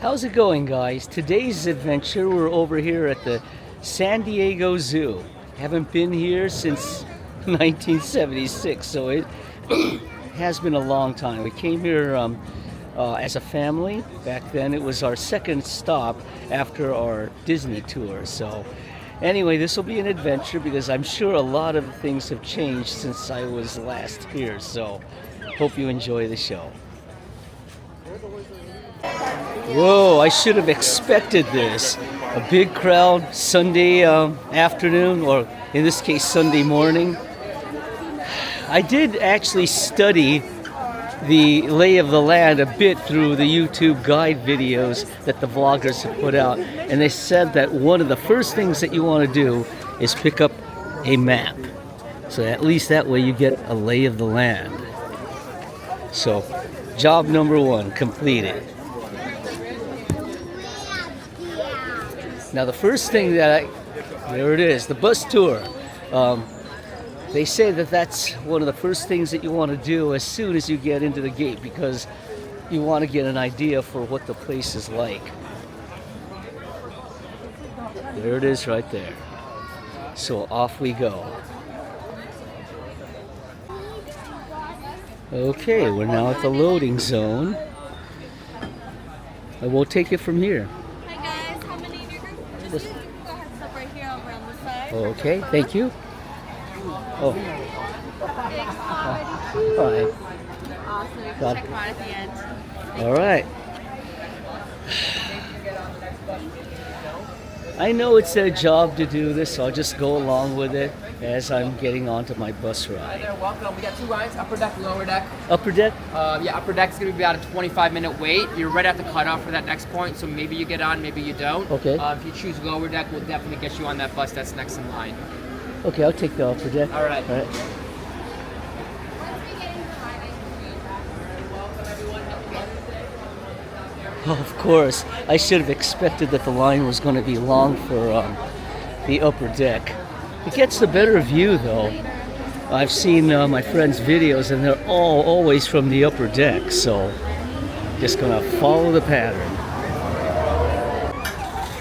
How's it going, guys? Today's adventure, we're over here at the San Diego Zoo. Haven't been here since 1976, so it has been a long time. We came here as a family. Back then, it was our second stop after our Disney tour. So, anyway, this will be an adventure because I'm sure a lot of things have changed since I was last here. So, hope you enjoy the show. Whoa, I should have expected this. A big crowd Sunday afternoon, or in this case, Sunday morning. I did actually study the lay of the land a bit through the YouTube guide videos that the vloggers have put out, and they said that one of the first things that you want to do is pick up a map. So at least that way you get a lay of the land. So, job number one completed. Now the first thing there it is, the bus tour. They say that that's one of the first things that you want to do as soon as you get into the gate because you want to get an idea for what the place is like. There it is right there. So off we go. Okay, we're now at the loading zone. I will take it from here. Go ahead, stop right here around the side. Okay, thank you. Oh, all right. Awesome. You can Got check it. them out at the end. All right. I know it's their job to do this, so I'll just go along with it as I'm getting onto my bus Hi ride. there, welcome. We got two rides, upper deck, lower deck. Upper deck? Yeah, upper deck's gonna be about a 25-minute wait. You're right at the cutoff for that next point, so maybe you get on, maybe you don't. Okay. If you choose lower deck, we'll definitely get you on that bus that's next in line. Okay, I'll take the upper deck. All right. All right. Oh, of course, I should have expected that the line was going to be long for the upper deck. It gets a better view, though. I've seen my friends' videos, and they're all always from the upper deck, so just going to follow the pattern.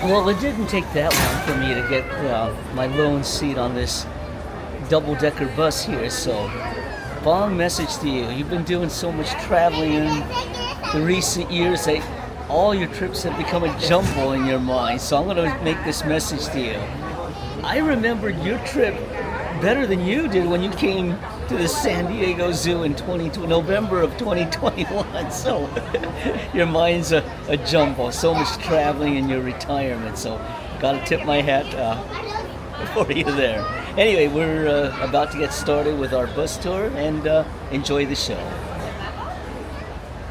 Well, it didn't take that long for me to get my lone seat on this double-decker bus here, so long message to you. You've been doing so much traveling in the recent years that all your trips have become a jumble in your mind, so I'm going to make this message to you. I remembered your trip better than you did when you came to the San Diego Zoo in November of 2021, so your mind's a jumble. So much traveling in your retirement, so got to tip my hat for you there. Anyway, we're about to get started with our bus tour, and enjoy the show.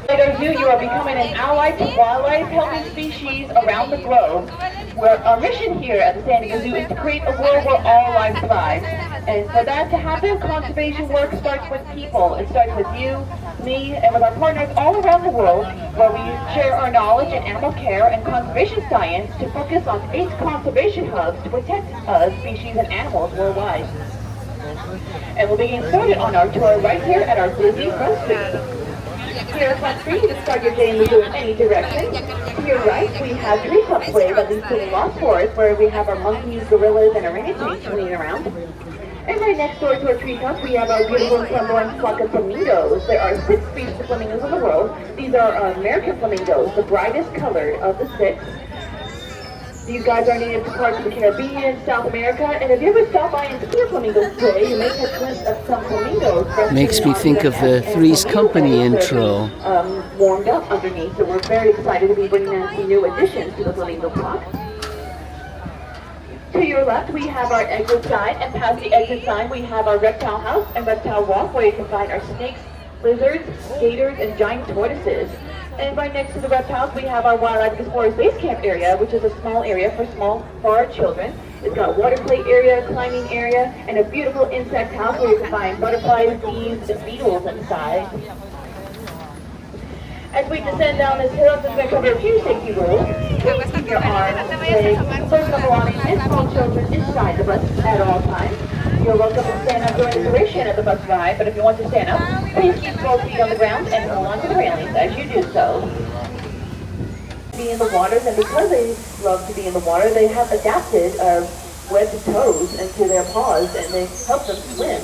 At our zoo, you are becoming an ally to wildlife helping species around the globe. Our mission here at the San Diego Zoo is to create a world where all life thrives. And for that to happen, conservation work starts with people. It starts with you, me, and with our partners all around the world, where we share our knowledge in animal care and conservation science to focus on 8 conservation hubs to protect us, species, and animals worldwide. And we'll be getting started on our tour right here at our busy front street. Here at Front Street, you can start your day in the zoo in any direction. To your right, we have Treetop Play that leads to the Lost Forest, where we have our monkeys, gorillas, and orangutans swimming around. And right next door to our treetops, we have our beautiful sunborn flock of flamingos. There are 6 species of flamingos in the world. These are American flamingos, the brightest colored of the 6. These guys are native to parts of the Caribbean, South America, and if you ever stop by and see a flamingo today, you may catch a glimpse of some flamingos. Makes me think of the Three's Company intro. Warmed up underneath, so we're very excited to be bringing in some new additions to the flamingo flock. To your left, we have our exit sign, and past the exit sign, we have our reptile house and reptile walk, where you can find our snakes, lizards, gators, and giant tortoises. And right next to the reptiles, we have our Wildlife Explorers Base Camp area, which is a small area for our children. It's got a water play area, climbing area, and a beautiful insect house where you can find butterflies, bees, and beetles inside. As we descend down this hill, I'm just going to cover a few safety rules. Please keep your arms, legs, personal belongings, and small children inside the bus at all times. You're welcome to stand up during the duration of the bus ride, but if you want to stand up, please keep both feet on the ground and hold on to the railings as you do so. be in the waters, and because they love to be in the water, they have adapted webbed toes into their paws, and they help them swim.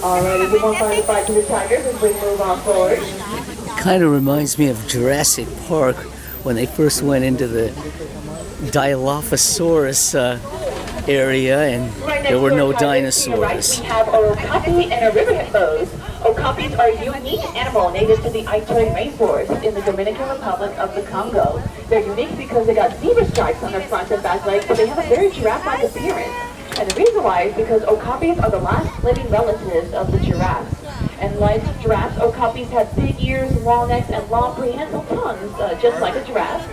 Alright, we won't find the fight to the tigers as we move on forward. Kind of reminds me of Jurassic Park when they first went into the Dilophosaurus area and there were no dinosaurs. We have okapi and our river hippos. Okapis are a unique animal native to the Ituri rainforest in the Dominican Republic of the Congo. They're unique because they got zebra stripes on their front and back legs, but they have a very giraffe-like appearance. And the reason why is because okapis are the last living relatives of the giraffes. And like giraffes, okapis have big ears, long necks, and long prehensile tongues, just like a giraffe.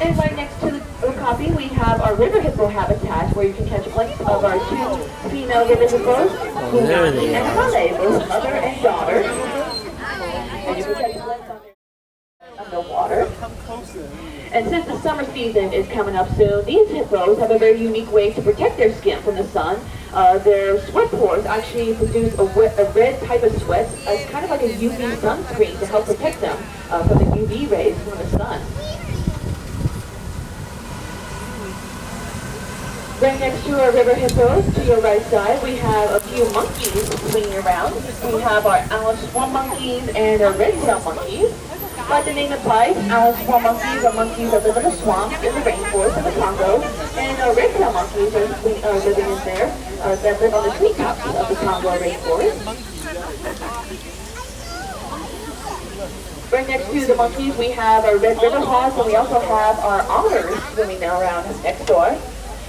And right next to the okapi, we have our river hippo habitat, where you can catch a glimpse of our two female river hippos, There they and are. Kale, both mother and daughter. And you can catch a glimpse of the water. And since the summer season is coming up soon, these hippos have a very unique way to protect their skin from the sun. Their sweat pores actually produce a red type of sweat, kind of like a UV sunscreen to help protect them from the UV rays from the sun. Right next to our river hippos, to your right side, we have a few monkeys swinging around. We have our Alice swamp monkeys and our red-tailed monkeys. Like the name implies, Alice swamp monkeys are monkeys that live in the swamps in the rainforest of the Congo, and our red-tailed monkeys are living in there that live on the treetops of the Congo rainforest. Right next to the monkeys, we have our red river hawks, and we also have our otters swimming around next door.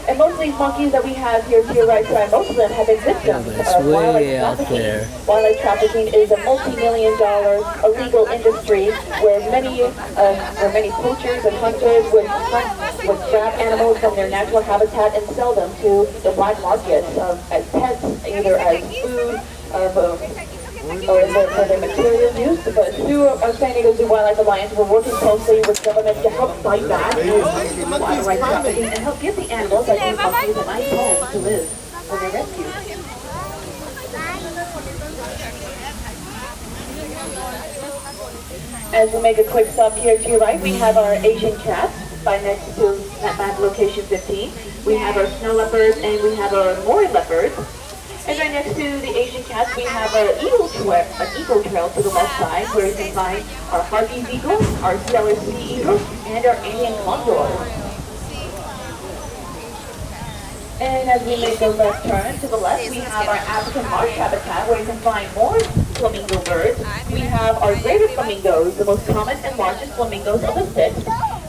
And most of these monkeys that we have here to your right side, most of them have been victims of way out there. Wildlife trafficking is a multi-million-dollar illegal industry where many poachers and hunters would grab animals from their natural habitat and sell them to the black markets as pets, either as food or for their material use. But through our San Diego Zoo Wildlife Alliance, we're working closely with government to help fight back wildlife trafficking and help give the animals like these monkeys a nice home to live when they're rescued. As we make a quick stop here to your right, we have our Asian cats by next to map location 15. We have our snow leopards and we have our Mori leopards. And right next to the Asian cats, we have an eagle trail to the left side, where you can find our Harvey's eagle, our Steller sea eagle, and our Indian condor. And as we make a left turn to the left, we have our African marsh habitat, where you can find more flamingo birds. We have our greater flamingos, the most common and largest flamingos of the six.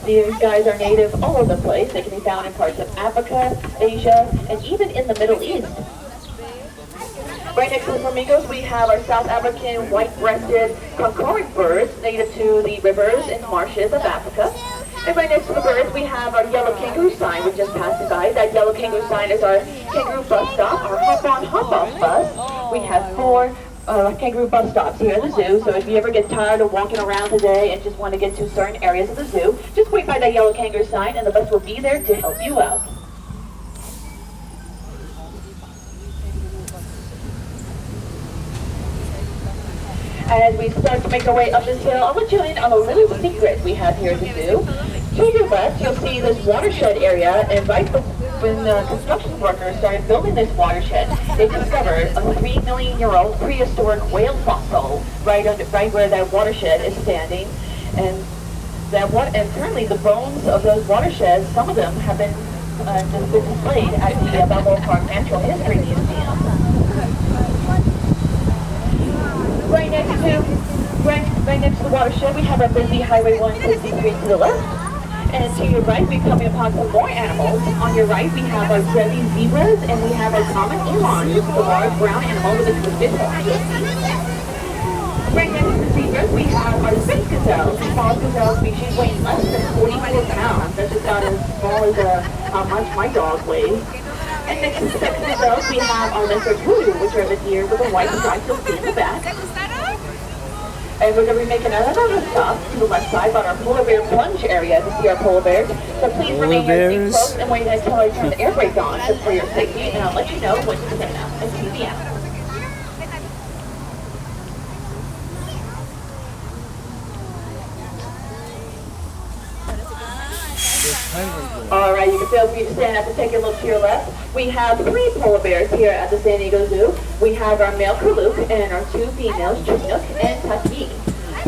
These guys are native all over the place. They can be found in parts of Africa, Asia, and even in the Middle East. Right next to the flamingos, we have our South African white-breasted conchoid birds, native to the rivers and marshes of Africa. And right next to the birds, we have our yellow kangaroo sign, which just passed by. That yellow kangaroo sign is our kangaroo bus stop, our hop-on, hop-off bus. We have 4 kangaroo bus stops here at the zoo, so if you ever get tired of walking around today and just want to get to certain areas of the zoo, just wait by that yellow kangaroo sign and the bus will be there to help you out. As we start to make our way up this hill, I'll let you in on a little secret we have here at the zoo. To your left, you'll see this watershed area, and right when construction workers started building this watershed, they discovered a 3 million-year-old prehistoric whale fossil right where that watershed is standing. And currently the bones of those watersheds, some of them have been displayed at the Balboa Park Natural History Museum. Right next to the watershed, we have our busy Highway 163 to the left. And to your right, we're coming upon some more animals. On your right, we have our Jersey zebras, and we have our common eland, which is a large brown animal with a twisted horn. Right next to the zebras, we have our Spitz gazelles. The smallest gazelle species weighing less than 44 pounds. That's just about as small as how much my dog weighs. And next to the Spitz gazelles, we have our leopard hoodoo, which are the deer with a white stripe you'll see in the back. And we're going to be making another stop to the left side on our polar bear plunge area to see our polar bears. So please remain your seat close and wait until I turn the air brake on just for your safety, and I'll let you know when to set up and see the animals. All right, you can feel free to stand up and take a look to your left. We have 3 polar bears here at the San Diego Zoo. We have our male Kaluk and our 2 females, Chinook and Tuskegee.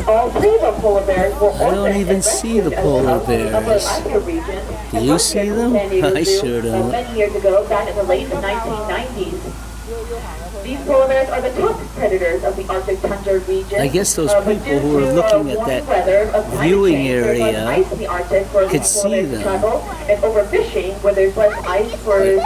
All 3 of our polar bears were I don't orphaned even and see the rescued polar as a result of the bears. Alaska region. Do you see them? I sure don't. Many years ago, back in the late 1990s. These polar bears are the top predators of the Arctic tundra region. I guess those But people due who are to, looking at warm that weather of climate viewing change, there's less area ice in the Arctic for could these polar see bears to them. travel, and overfishing, where there's less ice for the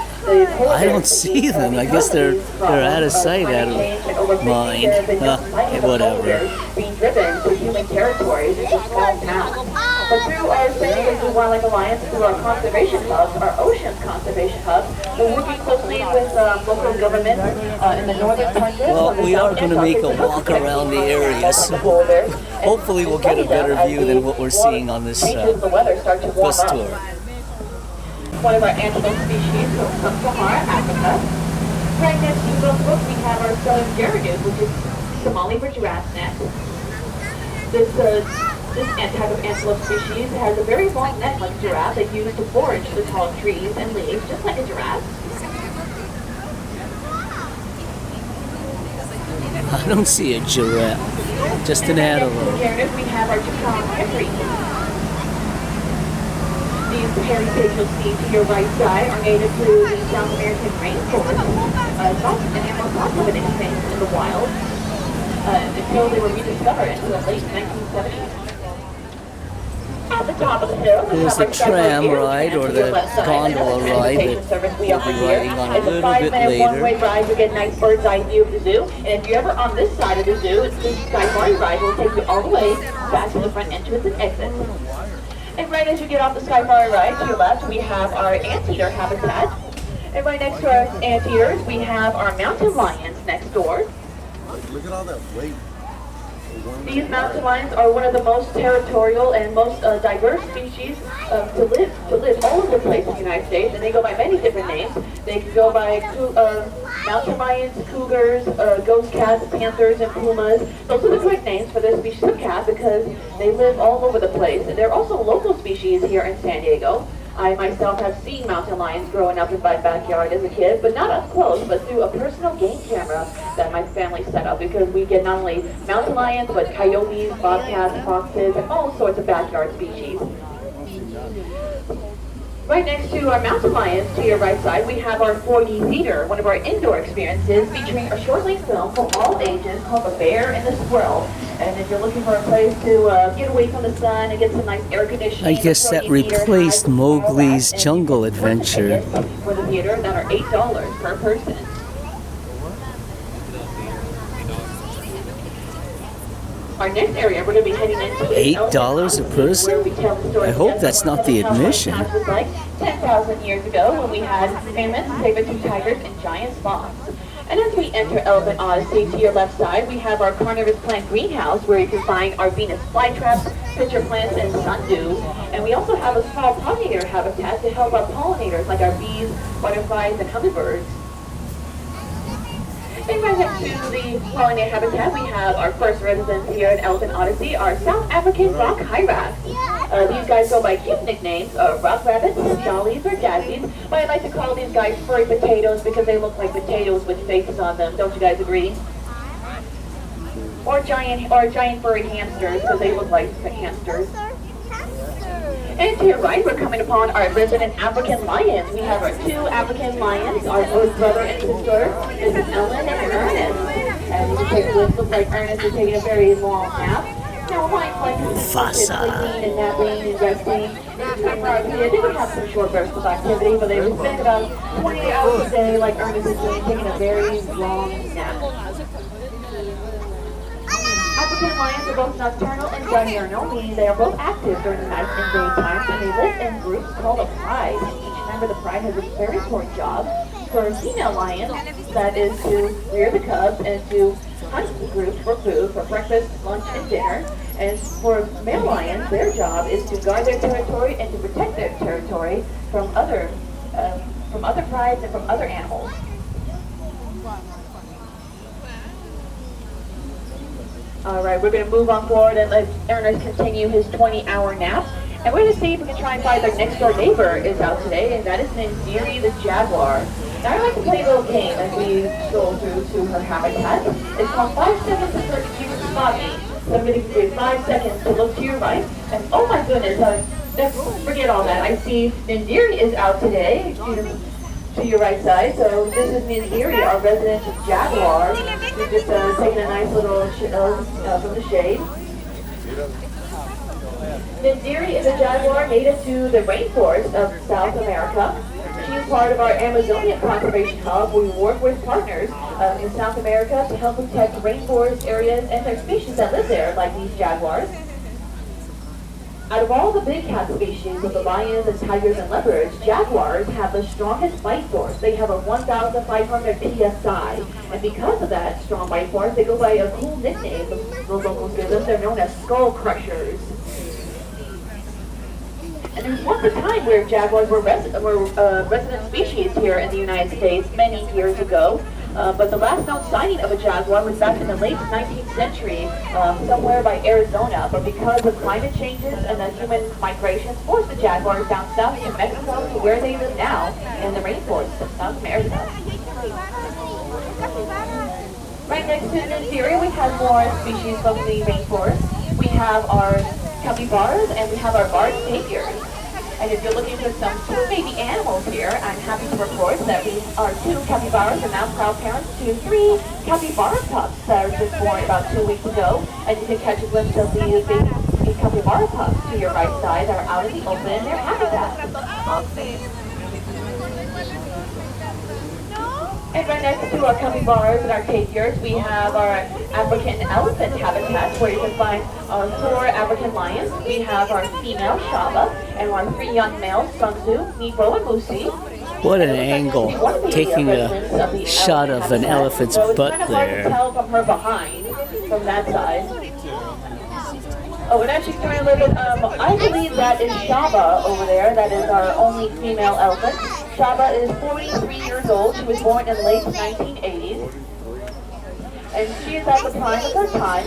polar I don't bears to see eat, them. I because guess they're these out of problems sight, climate out of change and overfishing, mind. there have been just millions of polar Whatever. bears being driven to human territories into small towns. But through our San Diego Zoo Wildlife Alliance, through our conservation hubs, our oceans conservation hubs, we're working closely with local governments in the northern tundra. Well, on the we are South going to make a Antarctic, walk around the area, so polar bears, and hopefully we'll get a study them better as view the than what we're seeing on this changes the weather start to warm bus up. tour. One of our antelope species from Sub-Sahara Africa. Right next to the book, we have our southern gerenus, which is Somali for giraffe's neck. This type of antelope species has a very long neck like a giraffe. They use to forage the tall trees and leaves, just like a giraffe. I don't see a giraffe, just an And next to the antelope. gerenus, we have our Chicon hickory. These hairy pigs you'll see to your right side are native to the South American rainforest. Not an animal not limited extinct in the wild until they were rediscovered in the late 1970s. At the top of the hill, we There's have the our Skyline tram Air ride Stand or to your the left side. gondola Another ride transportation that service we we'll offer be here. riding on a It's a little bit 5-minute later. one-way ride. You get a nice bird's eye view of the zoo. And if you're ever on this side of the zoo, it's the Safari ride will take you all the way back to the front entrance and exit. And right as you get off the Skyfire ride, to your left, we have our anteater habitat. And right next to our anteaters, we have our mountain lions next door. Look at all that weight. These mountain lions are one of the most territorial and most diverse species to live all over the place in the United States, and they go by many different names. They can go by mountain lions, cougars, ghost cats, panthers, and pumas. Those are the correct names for this species of cat because they live all over the place. And they're also local species here in San Diego. I myself have seen mountain lions growing up in my backyard as a kid, but not up close, but through a personal game camera that my family set up because we get not only mountain lions, but coyotes, bobcats, foxes, and all sorts of backyard species. Right next to our mountain lions, to your right side, we have our 4D theater, one of our indoor experiences featuring a short-length film for all ages called The Bear and the Squirrel. And if you're looking for a place to get away from the sun and get some nice air conditioning, I guess the that 4D theater replaced has all Mowgli's that, and Jungle you can purchase Adventure. tickets for the theater that are $8 per person. Our next area we're going to be heading into is $8 a person? where we tell the story I hope of that's not the how admission. life was like 10,000 years ago when we had mammoths, saber-tooth tigers, and giant sloths. And as we enter Elephant Odyssey, to your left side, we have our carnivorous plant greenhouse where you can find our Venus flytraps, pitcher plants, and sundews. And we also have a small pollinator habitat to help our pollinators like our bees, butterflies, and hummingbirds. And right next to the pollinator habitat, we have our first residents here at Elephant Odyssey, our South African rock hyrax. These guys go by cute nicknames, rock rabbits, jollies, or jazzies, but I like to call these guys furry potatoes because they look like potatoes with faces on them. Don't you guys agree? Or giant furry hamsters because they look like hamsters. And to your right, we're coming upon our resident African lions. We have our 2 African lions, our first brother and sister. This is Ellen and Ernest. And you can take a look, looks like Ernest is taking a very long nap. Now, lions like to Mufasa. sleeping and napping and resting. They would have some short bursts of activity, but they would spend about 20 hours a day, like Ernest is doing, taking a very long nap. African lions are both nocturnal and diurnal, meaning they are both active during the night and daytime, and they live in groups called a pride. Each member of the pride has a very important job. For female lions, that is to rear the cubs and to hunt groups for food for breakfast, lunch, and dinner. And for male lions, their job is to guard their territory and to protect their territory from other prides and from other animals. All right, we're going to move on forward and let Ernest continue his 20-hour nap. And we're going to see if we can try and find our next door neighbor is out today, and that is Nandiri the jaguar. Now I like to play a little game as we stroll through to her habitat. It's called 5 seconds to search you to spot me. So I'm going to give you 5 seconds to look to your right. And oh my goodness, forget all that. I see Nandiri is out today. To your right side. So this is Nandiri, our resident jaguar. We're just taking a nice little from the shade. Nandiri is a jaguar native to the rainforest of South America. She is part of our Amazonian Conservation Hub, where we work with partners in South America to help protect rainforest areas and their species that live there, like these jaguars. Out of all the big cat species of the lions and tigers and leopards, jaguars have the strongest bite force. They have a 1,500 psi. And because of that strong bite force, they go by a cool nickname the locals give them. They're known as skull crushers. And there was once a time where jaguars were resident species here in the United States many years ago. But the last known sighting of a jaguar was back in the late 19th century, somewhere by Arizona. But because of climate changes and the human migrations, forced the jaguars down south to Mexico to where they live now, in the rainforest of South America. Right next to Nandiri, we have more species from the rainforest. We have our capybaras and we have our barred saviors. And if you're looking for some cute baby animals here, I'm happy to report that our 2 capybaras are now proud parents to 3 capybara pups that were just born about 2 weeks ago. And you can catch a glimpse of the baby capybara pups to your right side that are out in the open in their habitat. And right next to our capybaras and our tapirs, we have our African elephant habitat, where you can find our 4 African lions. We have our female Shaba and our 3 young males, Sunzu, Nepo, and Musi. What an angle, taking a shot of an elephant's butt It's kind of hard to there. tell from her behind, from that side. Oh, and actually, a little bit, I believe that is Shaba over there. That is our only female elephant. Shaba is 43 years old. She was born in the late 1980s. And she is at the prime of her time.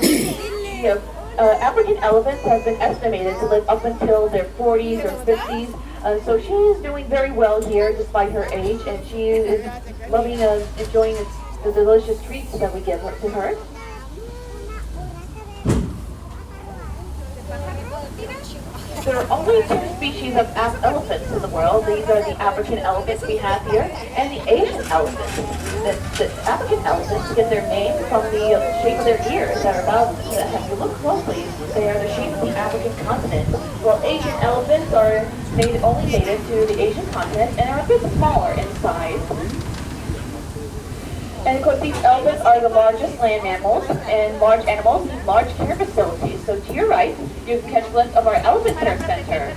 African elephants have been estimated to live up until their 40s or 50s. So she is doing very well here despite her age. And she is loving, enjoying the delicious treats that we give to her. There are only 2 species of elephants in the world. These are the African elephants we have here and the Asian elephants. The African elephants get their name from the shape of their ears that are about, if you look closely, they are the shape of the African continent, while Asian elephants are only native to the Asian continent and are a bit smaller in size. And of course, these elephants are the largest land mammals, and large animals need large care facilities. So to your right, you can catch a glimpse of our Elephant Care Center.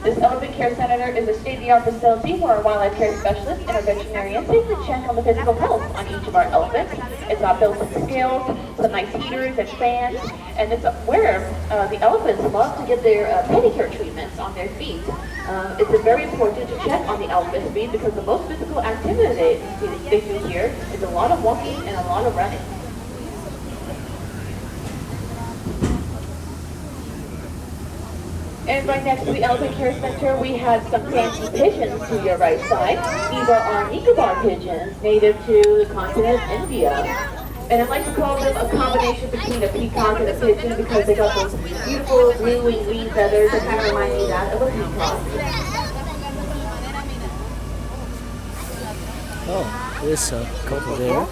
This Elephant Care Center is a state-of-the-art facility where our wildlife care specialists and our veterinarians take a check on the physical health on each of our elephants. It's got built-in scales, some nice heaters and fans, and it's where the elephants love to get their pedicure treatments on their feet. It's very important to check on the elephant's feet because the most physical activity they do here is a lot of walking and a lot of running. And right next to the Elephant Care Center, we have some fancy pigeons to your right side. These are our Nicobar pigeons, native to the continent of India. And I like to call them a combination between a peacock and a pigeon because they got those beautiful blue and green feathers that kind of remind me of that of a peacock. Oh, there's a couple there.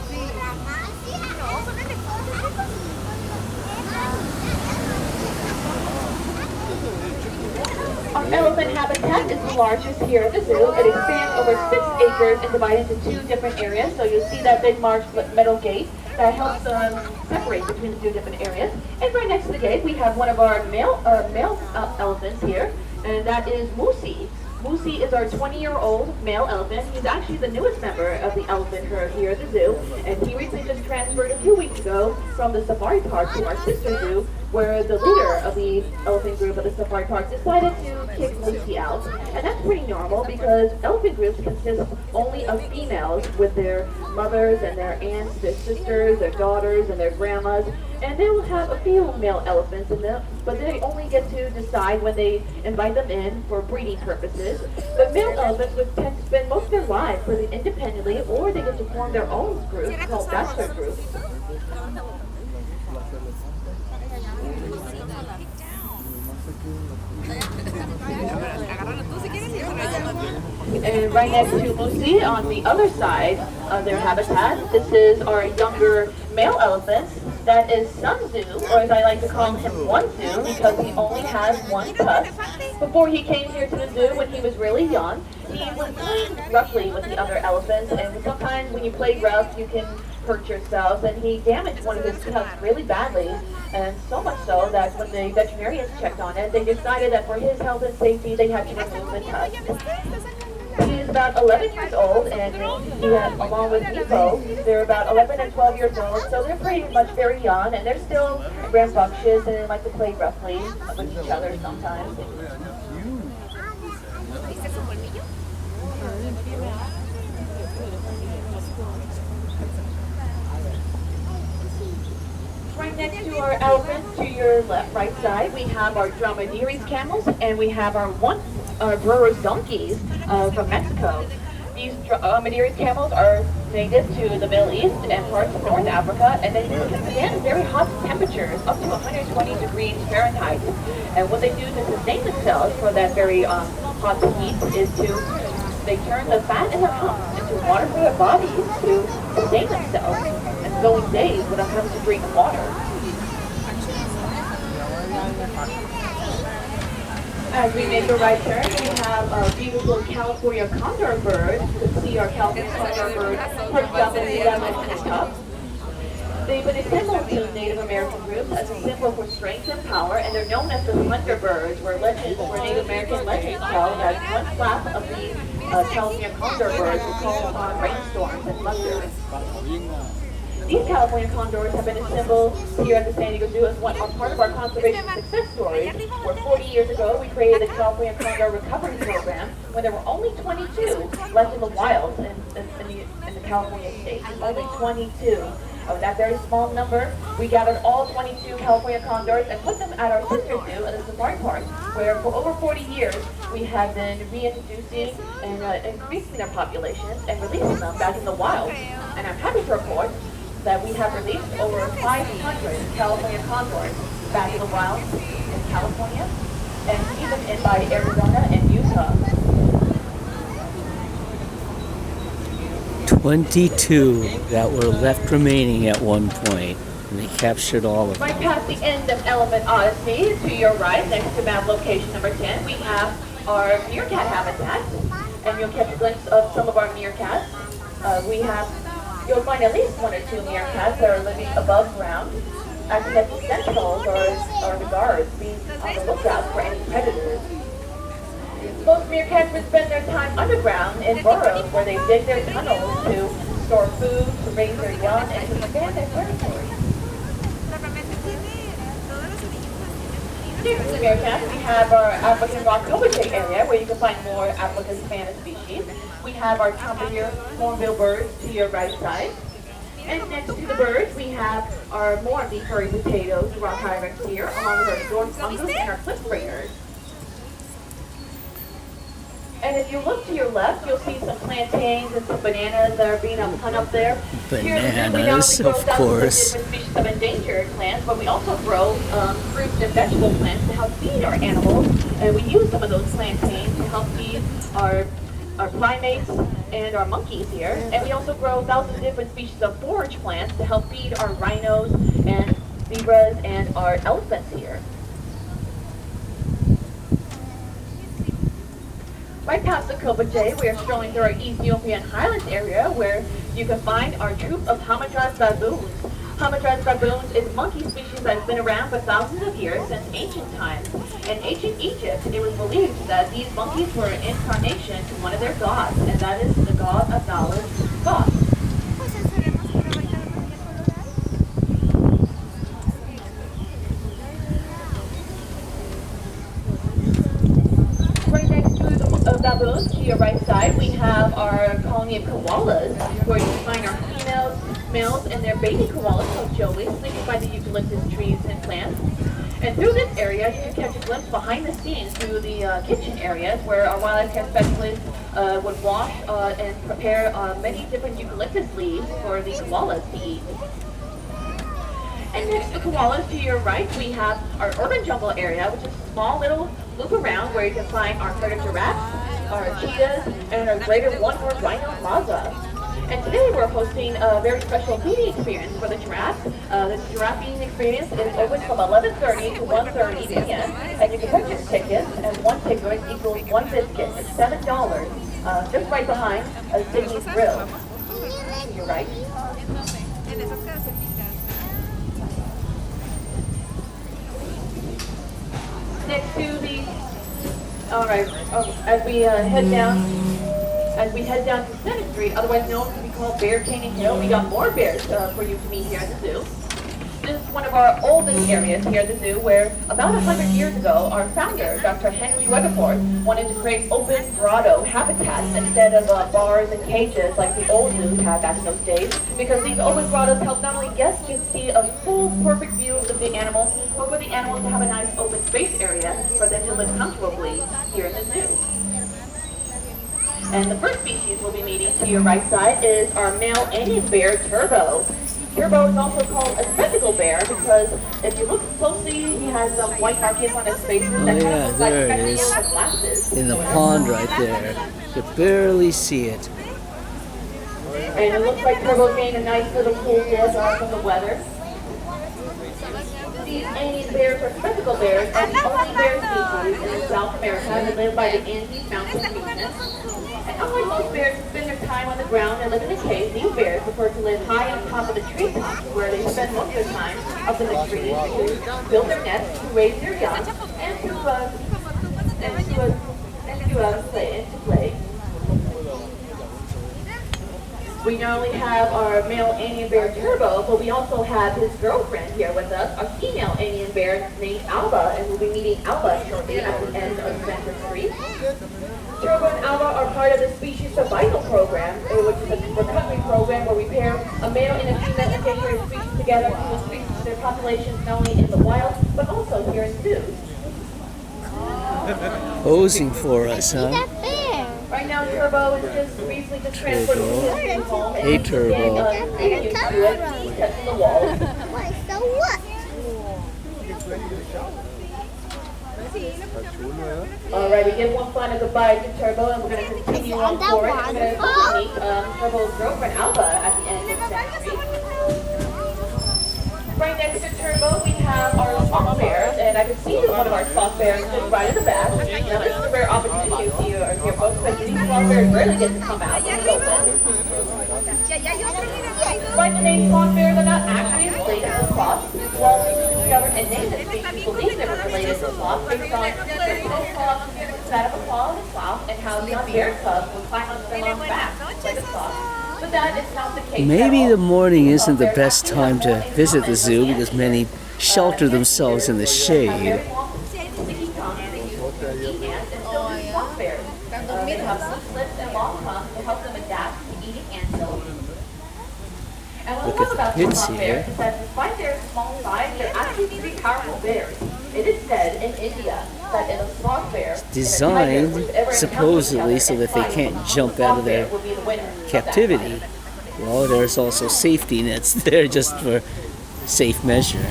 Our elephant habitat is the largest here at the zoo. It expands over 6 acres and divided into 2 different areas. So you'll see that big large metal gate that helps separate between the 2 different areas. And right next to the gate, we have one of our male elephants here, and that is Musi. Musi is our 20-year-old male elephant. He's actually the newest member of the elephant herd here at the zoo, and he recently just transferred a few weeks ago from the safari park to our sister zoo, where the leader of the elephant group at the safari park decided to kick Musi out. And that's pretty normal because elephant groups consist only of females with their mothers and their aunts, their sisters, their daughters, and their grandmas. And they will have a few male elephants in them, but they only get to decide when they invite them in for breeding purposes. But male elephants would tend to spend most of their lives living independently, or they get to form their own group called bachelor groups. And right next to Musi, on the other side of their habitat, this is our younger male elephant. That is Sunzu, or as I like to call him, Onezu, because he only has one tusk. Before he came here to the zoo, when he was really young, he was playing roughly with the other elephants, and sometimes when you play rough, you can hurt yourself, and he damaged one of his tusks really badly, and so much so that when the veterinarians checked on it, they decided that for his health and safety, they had to remove the tusk. He is about 11 years old, and along with Nico, they're about 11 and 12 years old, so they're pretty much very young, and they're still rambunctious, and they like to play roughly with each other sometimes. Right next to our elephants, to your right side, we have our dromedaries camels, and we have our brewers donkeys from Mexico. These dromedaries camels are native to the Middle East and parts of North Africa, and they can stand very hot temperatures, up to 120 degrees Fahrenheit. And what they do to sustain themselves for that very hot heat is they turn the fat in their humps into water for their bodies to sustain themselves and going days without having to drink water. As we make a right turn, we have our beautiful California condor bird. You can see our California condor bird perched up in the lemon cup. They've been assembled to Native American groups as a symbol for strength and power, and they're known as the Thunderbirds, where Native American legends tell that one flap of the California condor birds will call upon rainstorms and thunder. These California condors have been a symbol here at the San Diego Zoo as part of our conservation success story, where 40 years ago we created the California Condor Recovery Program when there were only 22 left in the wild in the California state. Only 22. Of that very small number, we gathered all 22 California condors and put them at our sister zoo at the Safari Park, where for over 40 years we have been reintroducing and increasing their populations and releasing them back in the wild. And I'm happy to report that we have released over 500 California condors back in the wild in California, and even by Arizona and Utah. 22 that were left remaining at one point, and they captured all of them. Right past the end of Elephant Odyssey, to your right, next to map location number 10, we have our meerkat habitat, and you'll catch a glimpse of some of our meerkats. You'll find at least 1 or 2 meerkats that are living above ground, acting as the sentinels or the guards, being on the lookout for any predators. Most meerkats would spend their time underground in burrows where they dig their tunnels to store food, to raise their young, and to expand their territory. Next to the meerkats, we have our African rock cobblestone area where you can find more African spanish species. We have our trumpeter hornbill birds to your right side. And next to the birds, we have our more of the furry potatoes, rock hyrax here, along with our dwarf fungus and our cliff springers. And if you look to your left, you'll see some plantains and some bananas that are being hung up there. Bananas, of course. Different species of endangered plants, but we also grow fruits and vegetable plants to help feed our animals. And we use some of those plantains to help feed our primates and our monkeys here. And we also grow thousands of different species of forage plants to help feed our rhinos and zebras and our elephants here. Right past the Kobache, we are strolling through our Ethiopian Highlands area where you can find our troop of Hamadryas baboons. Hamadryas baboons is a monkey species that has been around for thousands of years since ancient times. In ancient Egypt, it was believed that these monkeys were an incarnation to one of their gods, and that is the god of knowledge, Thoth. Baboons, to your right side, we have our colony of koalas, where you can find our females males and their baby koalas called Joey sleeping by the eucalyptus trees and plants. And through this area, you can catch a glimpse behind the scenes through the kitchen areas where our wildlife care specialists would wash and prepare many different eucalyptus leaves for the koalas to eat. And next to the koalas, to your right, we have our urban jungle area, which is a small little loop around where you can find our herder giraffes, our cheetahs, and our greater one-horned rhino Mazda. And today we're hosting a very special feeding experience for the giraffes. The giraffe feeding experience is open from 11:30 to 1:30 p.m. And you can purchase tickets, and one ticket equals one biscuit. It's $7, just right behind Sydney's Grill. To your right. Next to the, all right, as we head down to Senate Street, otherwise known to be called Bear Canyon Hill, we got more bears for you to meet here at the zoo. This is one of our oldest areas here at the zoo where about 100 years ago, our founder, Dr. Henry Weatherford, wanted to create open grotto habitats instead of bars and cages like the old zoos had back in those days, because these open grottos help not only guests to see a full, perfect view of the animals, but for the animals to have a nice open space area for them to live comfortably here in the zoo. And the first species we'll be meeting to your right side is our male Indian bear, Turbo. Turbo is also called a spectacle bear because if you look closely, he has some white markings on his face that kind of look like there it is. spectacles with glasses. In the pond right there. You barely see it. And it looks like Turbo gained a nice little cool look from the weather. These Andes bears or spectacle bears are the only bear species in South America that live by the Andes mountain region. And unlike most bears who spend their time on the ground and live in a cave, these bears prefer to live high on top of the treetops where they spend most of their time up in the trees to build their nests, to raise their young, and to play. We not only have our male Indian bear Turbo, but we also have his girlfriend here with us, a female Indian bear named Alba, and we'll be meeting Alba shortly at the end of Center Street. Turbo and Alba are part of the Species Survival Program, which is a recovery program where we pair a male and a female endangered species together to increase their populations not only in the wild, but also here in zoos. Posing for us, huh? Right now, Turbo is just recently transferred to his new home, and Hey, he's Turbo. getting used to it. He's touching the walls. So what? Alright, we give one final goodbye to Turbo, and we're going to continue on forward. We're going to meet Turbo's girlfriend Alba at the end of Center Street. Right next to Turbo, we have our sloth bears, and I can see one of our sloth bears just right in the back. Now, this is a rare opportunity to see your folks, but these sloth bears rarely get to come out when it's open. Despite the name sloth bears are not actually related to sloths, while we discovered and named this species believe they were related to sloths based on the sloth that of a claw of a sloth and how young bear cubs will climb on someone's back like a sloth. But that is not the case. Maybe the morning isn't the best time to visit the zoo because many shelter themselves in the shade. They have loose lips and long tongues to help them adapt to eating antelopes. And what I Look love at about the the pits sloth here. bears is that despite their small size, they're actually pretty powerful bears. It is said in India that in a sloth bear, Designed supposedly so that they can't jump out of their captivity. Well, there's also safety nets there just for safe measure.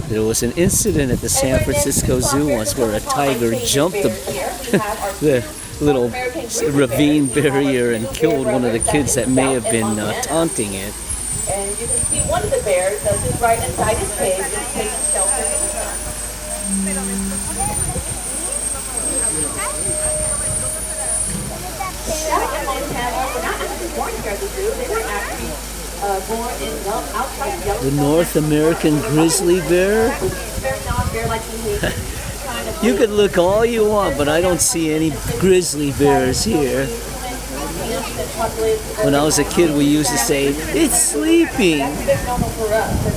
There was an incident at the San Francisco Zoo once where a tiger jumped the little ravine barrier and killed one of the kids that may have been taunting it. And you can see one of the bears just right inside his cage is taking shelter in the sun. Jack and Montana were not actually born here at the zoo. They were actually born in outside Yellowstone. The North American grizzly bear? They're not bear-like behavior. Kind of You could look all you want, but I don't see any grizzly bears here. When I was a kid, we used to say, "It's sleeping." That's normal for us. The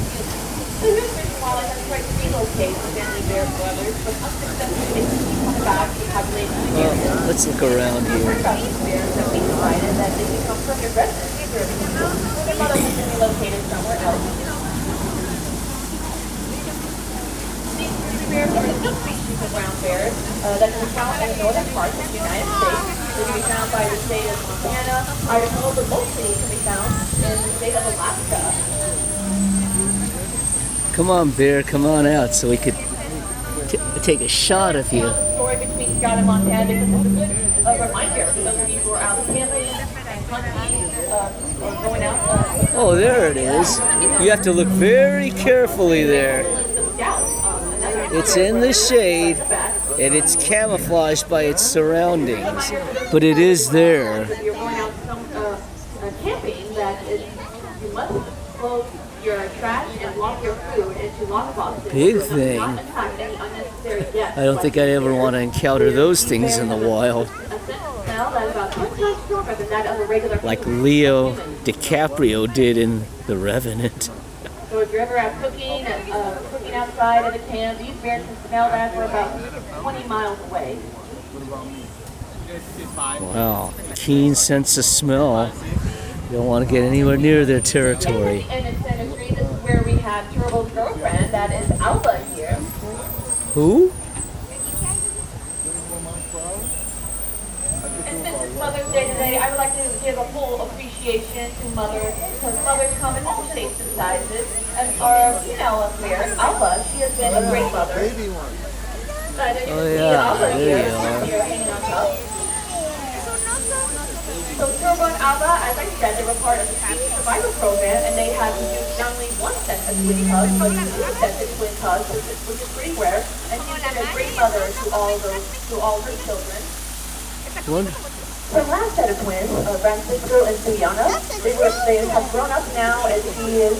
Fish and Wildlife has tried to relocate the family bear brothers, but unsuccessfully come back to populate the area. Let's look around here. These bears that we decided that they become permanent residents. Caribbean. Their mother has been relocated somewhere else. These grizzly bears are the new species of brown bears that can be found in the northern parts of the United States. They can be found by the state of Montana, Idaho, but mostly can be found in the state of Alaska. Come on, bear, come on out so we could take a shot of you. Story between Scott and Montana because it's a good reminder for those of you who are out camping and hunting or going out. Oh, there it is. You have to look very carefully there. It's in the shade and it's camouflaged by its surroundings, but it is there. If you're going out camping, you must close your trash and lock your food into lock boxes. Big thing. Not attract any unnecessary guests. I don't think I'd ever want to encounter those things in the wild. A scent smell that is about 10 times stronger than that of a regular Like food. Leo DiCaprio did in The Revenant. So if you're ever out cooking outside at a camp, these bears can smell that for about 20 miles away. Wow, keen sense of smell. You don't want to get anywhere near their territory. And in Center Street, this is where we have Turbo's girlfriend, that is Alba here. Who? And since it's Mother's Day today, I would like to give a full appreciation to mothers, because mothers come in all shapes and sizes. And our female bear, Alba, she has been a great mother. Baby one. Oh yeah, there you are. Here hanging on top. So Turbo and Alba, as I said, they were part of the Species Survival Program, and they have used not only one set of twin cubs, but two sets of twin cubs, which is pretty rare. And she's been a great mother to all her children. Her last set of twins, Francisco and Suyana, they have grown up now, and she is.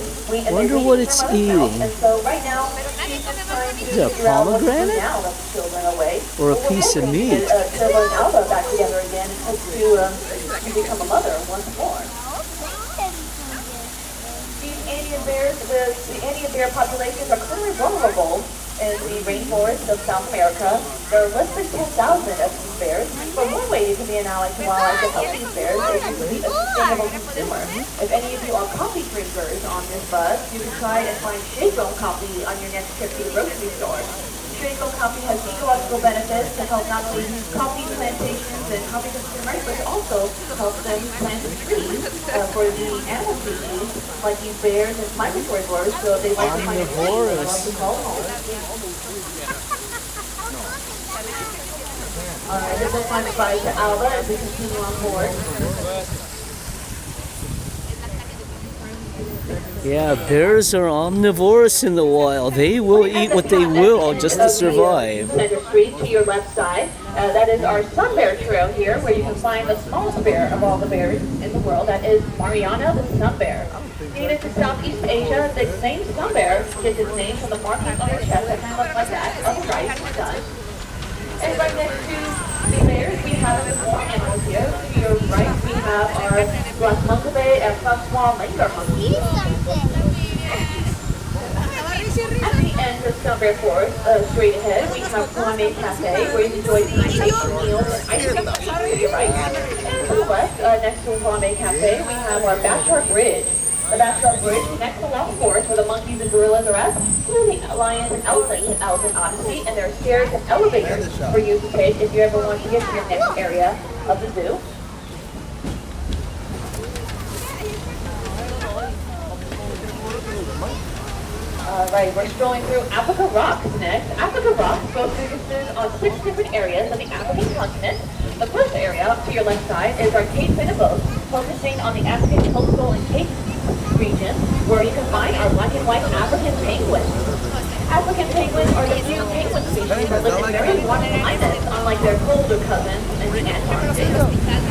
Wonder what it's eating. And so right now, she's just trying to Is it a figure out what to do pomegranate? now with the children away. Or a piece of meat? Turbo and Alba back together again and hope to become a mother once more. These Andean bears, the Andean bear populations are currently vulnerable in the rainforest of South America. There are less than 10,000 of these bears, but one way you can be an ally to wildlife to help these bears is to be a sustainable consumer. If any of you are coffee drinkers on this bus, you can try and find Shakeown coffee on your next trip to the grocery store. Shakeown coffee has ecological benefits to help not only coffee plantations and coffee consumers, but it also helps them plant trees for the animal species, like these bears and migratory birds, so they like to find a place they like to call home. Alright, this is my goodbye to Alba as we continue on board. Yeah, bears are omnivorous in the wild. They will eat what they will just to survive. Center Street to your left side. That is our sun bear trail here, where you can find the smallest bear of all the bears in the world. That is Mariana the sun bear. Native to Southeast Asia, the same sun bear gets its name from the markings on their chest that kind of look like that of the rising sun. And right next to the bears, we have more animals here. To your right, we have our Black Mongobe and Francois Langer monkeys. At the end of Sun Bear Forest, straight ahead, we have Gourmet Cafe, where you can enjoy ice cream meals and ice cream treats to your right. And to the left, next to Gourmet Cafe, we have our Bachelor Bridge. The Bachelor Bridge connects the Lost Forest, where the monkeys and gorillas are at, to the lions and elephants in Elephant Odyssey, and there are stairs and elevators for you to take if you ever want to get to your next area of the zoo. Alright, we're strolling through Africa Rocks next. Africa Rocks focuses on 6 different areas of the African continent. The first area, to your left side, is our Cape Pinabos, focusing on the African coastal and Cape region, where you can find our black and white African penguins. African penguins are the few penguin species that live in very warm climates, unlike their colder cousins in the Antarctic.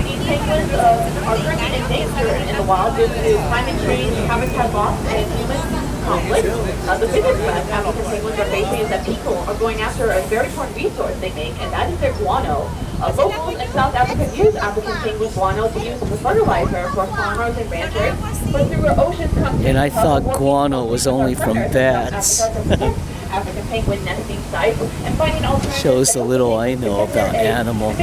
These penguins are currently endangered in the wild due to climate change, habitat loss, and human conflict. The biggest threat African penguins are facing is that people are going after a very important resource they make, and that is their guano. Locals in South Africa use African penguin guano to use as fertilizer for farmers and ranchers, but through our oceans come And I thought guano was only from bats. African penguin nesting sites and finding alternatives. Shows the little I know about the animal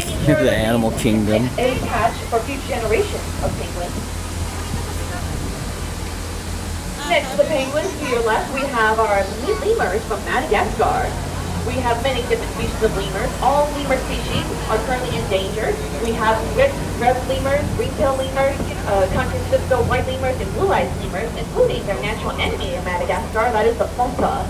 kingdom. Egg hatch for future generations of penguins. Next to the penguins, to your left, we have our lemurs from Madagascar. We have many different species of lemurs. All lemur species are currently endangered. We have red lemurs, green-tailed lemurs, country Cisco white lemurs, and blue-eyed lemurs, including their natural enemy in Madagascar, that is the fonta.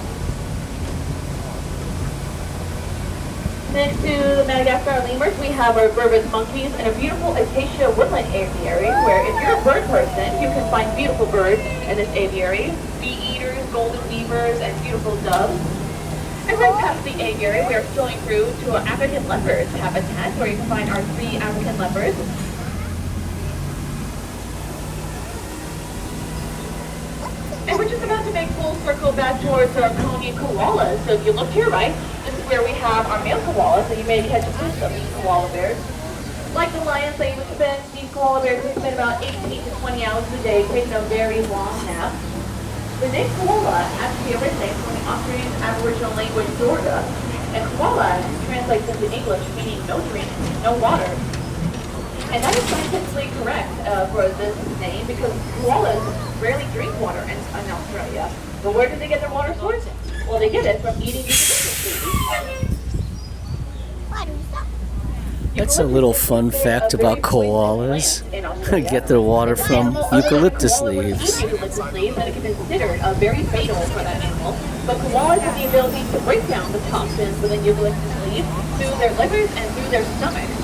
Next to the Madagascar lemurs, we have our Berberis monkeys and a beautiful acacia woodland aviary where if you're a bird person, you can find beautiful birds in this aviary. Bee eaters, golden weavers, and beautiful doves. And right past the aviary, we are strolling through to an African leopard habitat where you can find our 3 African leopards. And we're just about to make full circle back towards our colony koalas. So if you look to your right, this is where we have our male koalas, so you may catch a glimpse of these koala bears. Like the lions, they would spend, these koala bears would spend about 18 to 20 hours a day taking a very long nap. The name koala actually originates from the Australian Aboriginal language Dorda, and koala translates into English meaning no drink, no water. And that is scientifically correct for this name because koalas rarely drink water in Australia. But where do they get their water source? Well, they get it from eating eucalyptus leaves. That's a little fun fact about koalas. Get their water from eucalyptus leaves. Eucalyptus leaves that can be considered very fatal for that animal. But koalas have the ability to break down the toxins within eucalyptus leaves through their livers and through their stomachs.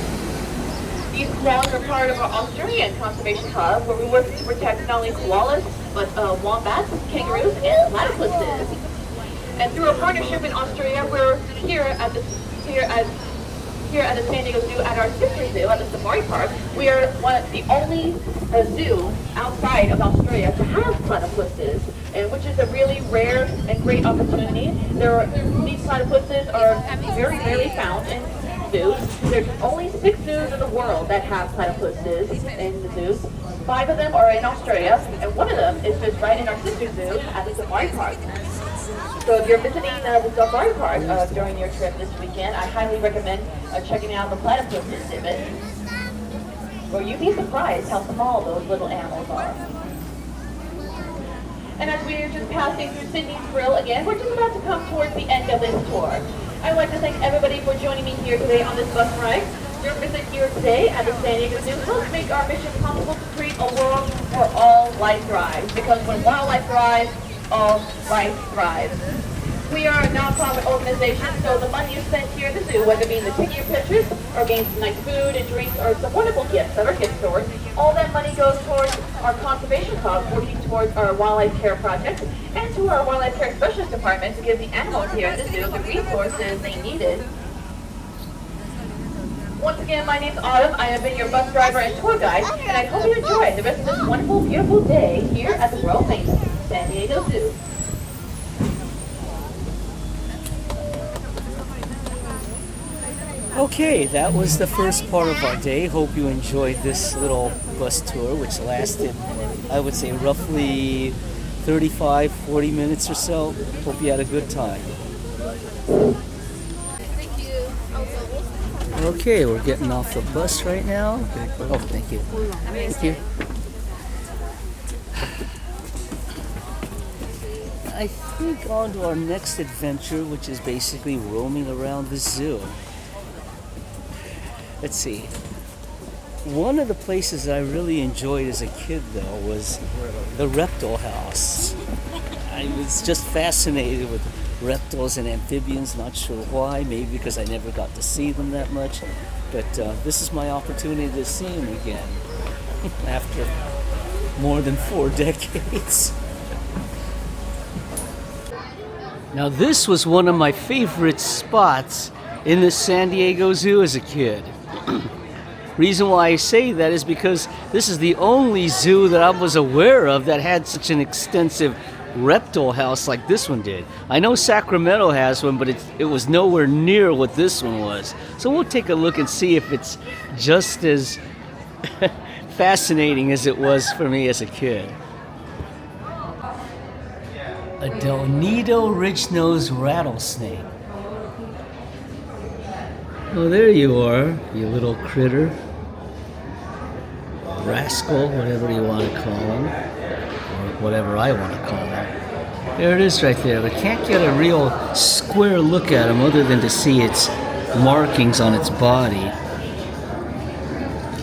These koalas are part of our Australian Conservation Hub, where we work to protect not only koalas, but wombats, kangaroos, and platypuses. And through a partnership in Australia, we're here at the San Diego Zoo at our sister zoo at the Safari Park. We are the only zoo outside of Australia to have platypuses, and which is a really rare and great opportunity. These platypuses are very rarely found in zoos. There's only 6 zoos in the world that have platypuses in the zoos. 5 of them are in Australia, and 1 of them is just right in our sister zoo at the Safari Park. So if you're visiting the Safari Park during your trip this weekend, I highly recommend checking out the platypus exhibit, where you'd be surprised how small those little animals are. And as we are just passing through Sydney's Grill again, we're just about to come towards the end of this tour. I'd like to thank everybody for joining me here today on this bus ride. Your visit here today at the San Diego Zoo helps make our mission possible to create a world where all life thrives. Because when wildlife thrives, all life thrives. We are a non-profit organization, so the money you spend here at the zoo, whether it be in the ticket pictures or getting some nice food and drinks or some wonderful gifts at our gift stores, all that money goes towards our conservation hub, working towards our wildlife care project, and to our wildlife care specialist department to give the animals here at the zoo the resources they needed. Once again, my name's Autumn. I have been your bus driver and tour guide, and I hope you enjoy the rest of this wonderful, beautiful day here at the world-famous San Diego Zoo. Okay, that was the first part of our day. Hope you enjoyed this little bus tour, which lasted, I would say, roughly 35, 40 minutes or so. Hope you had a good time. Okay, we're getting off the bus right now. Oh, thank you. Thank you. I think on to our next adventure, which is basically roaming around the zoo. Let's see. One of the places I really enjoyed as a kid, though, was the reptile house. I was just fascinated with reptiles and amphibians, not sure why, maybe because I never got to see them that much. But this is my opportunity to see them again after more than 4 decades. Now this was one of my favorite spots in the San Diego Zoo as a kid. Reason why I say that is because this is the only zoo that I was aware of that had such an extensive reptile house like this one did. I know Sacramento has one, but it was nowhere near what this one was. So we'll take a look and see if it's just as fascinating as it was for me as a kid. A Delnido ridge-nosed rattlesnake. Oh, there you are, you little critter. Rascal, whatever you want to call him. Or whatever I want to call them. There it is right there, but can't get a real square look at him other than to see its markings on its body.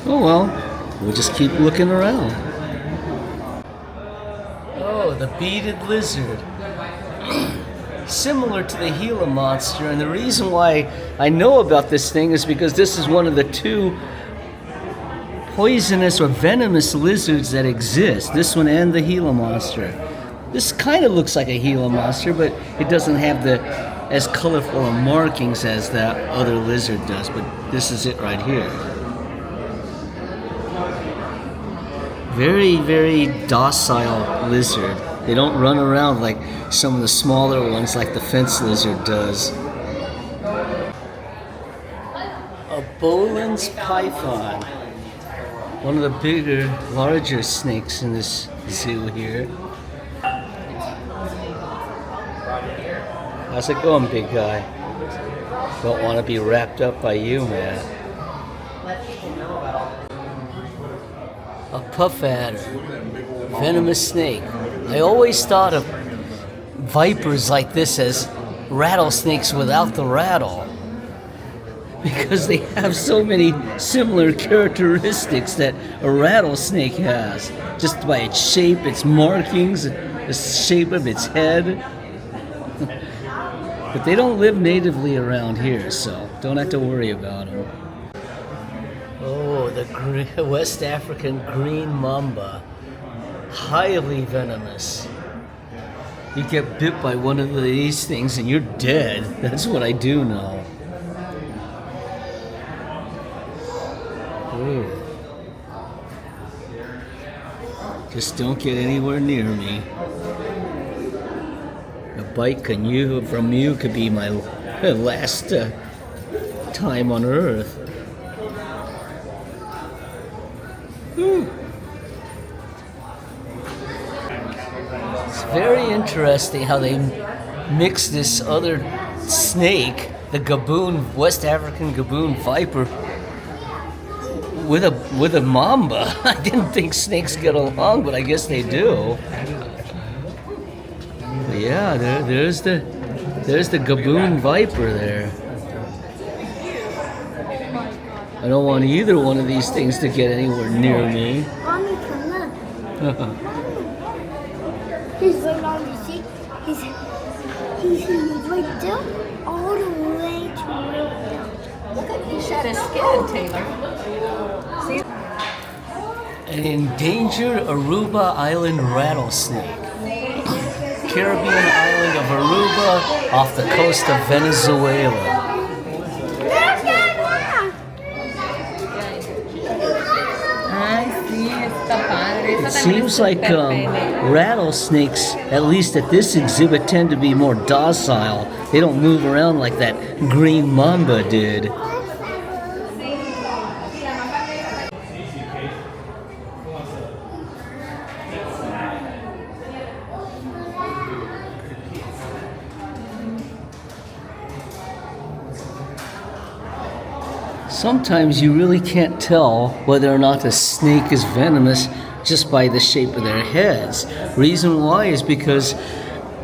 Oh well, we'll just keep looking around. Oh, the beaded lizard. Similar to the Gila monster, and the reason why I know about this thing is because this is one of the two poisonous or venomous lizards that exist. This one and the Gila monster. This kind of looks like a Gila monster, but it doesn't have the as colorful markings as that other lizard does, but this is it right here. Very, very docile lizard. They don't run around like some of the smaller ones like the fence lizard does. A Boelen's python. One of the bigger, larger snakes in this zoo here. How's it going, big guy? Don't want to be wrapped up by you, man. A puff adder. Venomous snake. I always thought of vipers like this as rattlesnakes without the rattle, because they have so many similar characteristics that a rattlesnake has, just by its shape, its markings, the shape of its head. But they don't live natively around here, so don't have to worry about them. Oh, the West African green mamba. Highly venomous. You get bit by one of these things and you're dead. That's what I do know. Ooh. Just don't get anywhere near me. A bite from you could be my last time on Earth. Ooh. It's very interesting how they mix this other snake, the gaboon, West African gaboon viper, with a mamba. I didn't think snakes get along, but I guess they do. But yeah, there's the gaboon viper there. I don't want either one of these things to get anywhere near me. Mommy, come look. He's right on the seat. He's right there, all the way to right down. Look at, he shed his skin, Taylor. See? An endangered Aruba Island rattlesnake. Caribbean island of Aruba off the coast of Venezuela. It seems like rattlesnakes, at least at this exhibit, tend to be more docile. They don't move around like that green mamba did. Sometimes you really can't tell whether or not a snake is venomous just by the shape of their heads. Reason why is because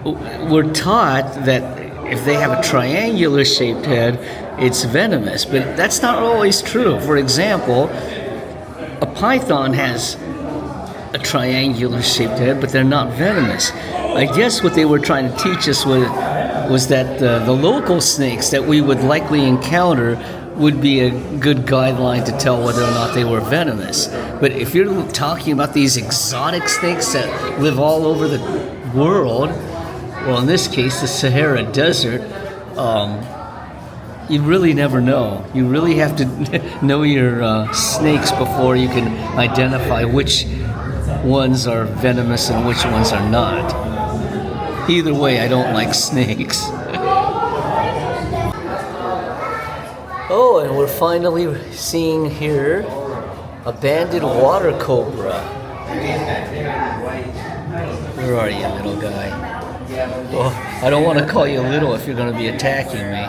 we're taught that if they have a triangular shaped head, it's venomous, but that's not always true. For example, a python has a triangular shaped head, but they're not venomous. I guess what they were trying to teach us was that the local snakes that we would likely encounter would be a good guideline to tell whether or not they were venomous. But if you're talking about these exotic snakes that live all over the world, well, in this case, the Sahara Desert, you really never know. You really have to know your snakes before you can identify which ones are venomous and which ones are not. Either way, I don't like snakes. Oh, and we're finally seeing here a banded water cobra. Where are you, little guy? Oh, I don't want to call you little if you're going to be attacking me.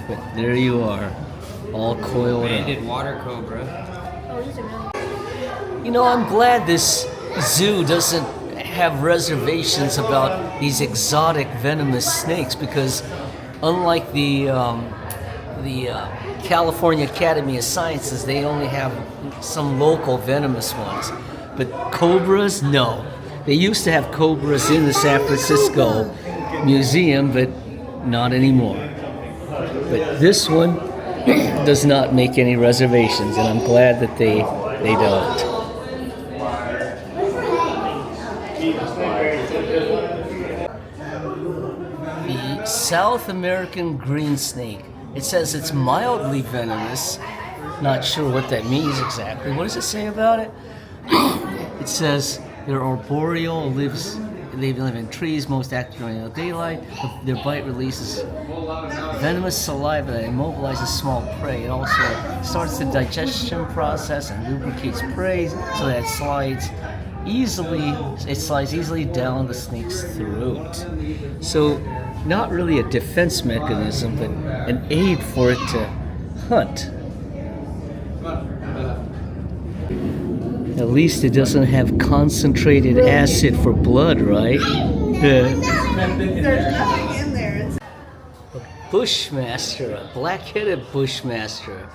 But there you are, all coiled up. Banded water cobra. You know, I'm glad this zoo doesn't have reservations about these exotic venomous snakes because, unlike the California Academy of Sciences, they only have some local venomous ones. But cobras, no. They used to have cobras in the San Francisco Museum, but not anymore. But this one does not make any reservations, and I'm glad that they don't. The South American green snake. It says it's mildly venomous. Not sure what that means exactly. What does it say about it? It says they're arboreal, they live in trees, most active during the daylight. Their bite releases venomous saliva that immobilizes small prey. It also starts the digestion process and lubricates prey so that it slides easily down the snake's throat. So, not really a defense mechanism, but an aid for it to hunt. At least it doesn't have concentrated acid for blood, right? There's nothing in there. Bushmaster, a black-headed bushmaster.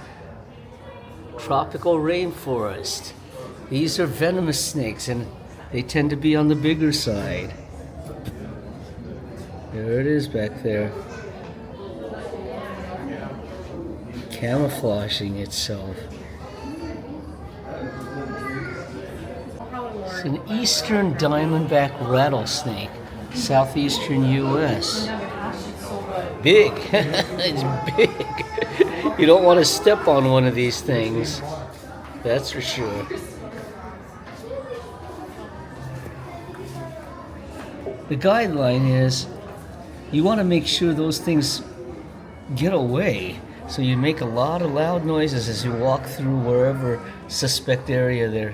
Tropical rainforest. These are venomous snakes, and they tend to be on the bigger side. There it is back there. Camouflaging itself. It's an eastern diamondback rattlesnake, southeastern U.S. Big. It's big. You don't want to step on one of these things. That's for sure. The guideline is you want to make sure those things get away. So you make a lot of loud noises as you walk through wherever suspect area they're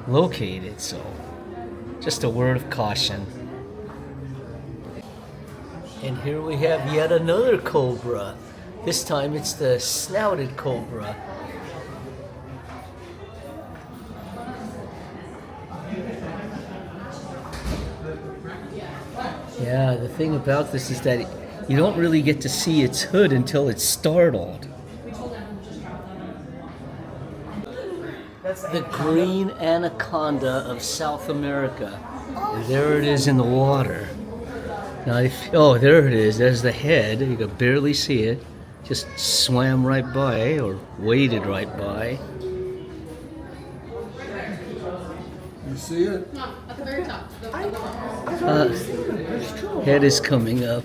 located. So just a word of caution. And here we have yet another cobra. This time it's the snouted cobra. Yeah, the thing about this is that you don't really get to see its hood until it's startled. The green anaconda of South America. And there it is in the water. Now, oh, there it is. There's the head. You can barely see it. Just swam right by or waded right by. You see it? No, at the very top. Head is coming up.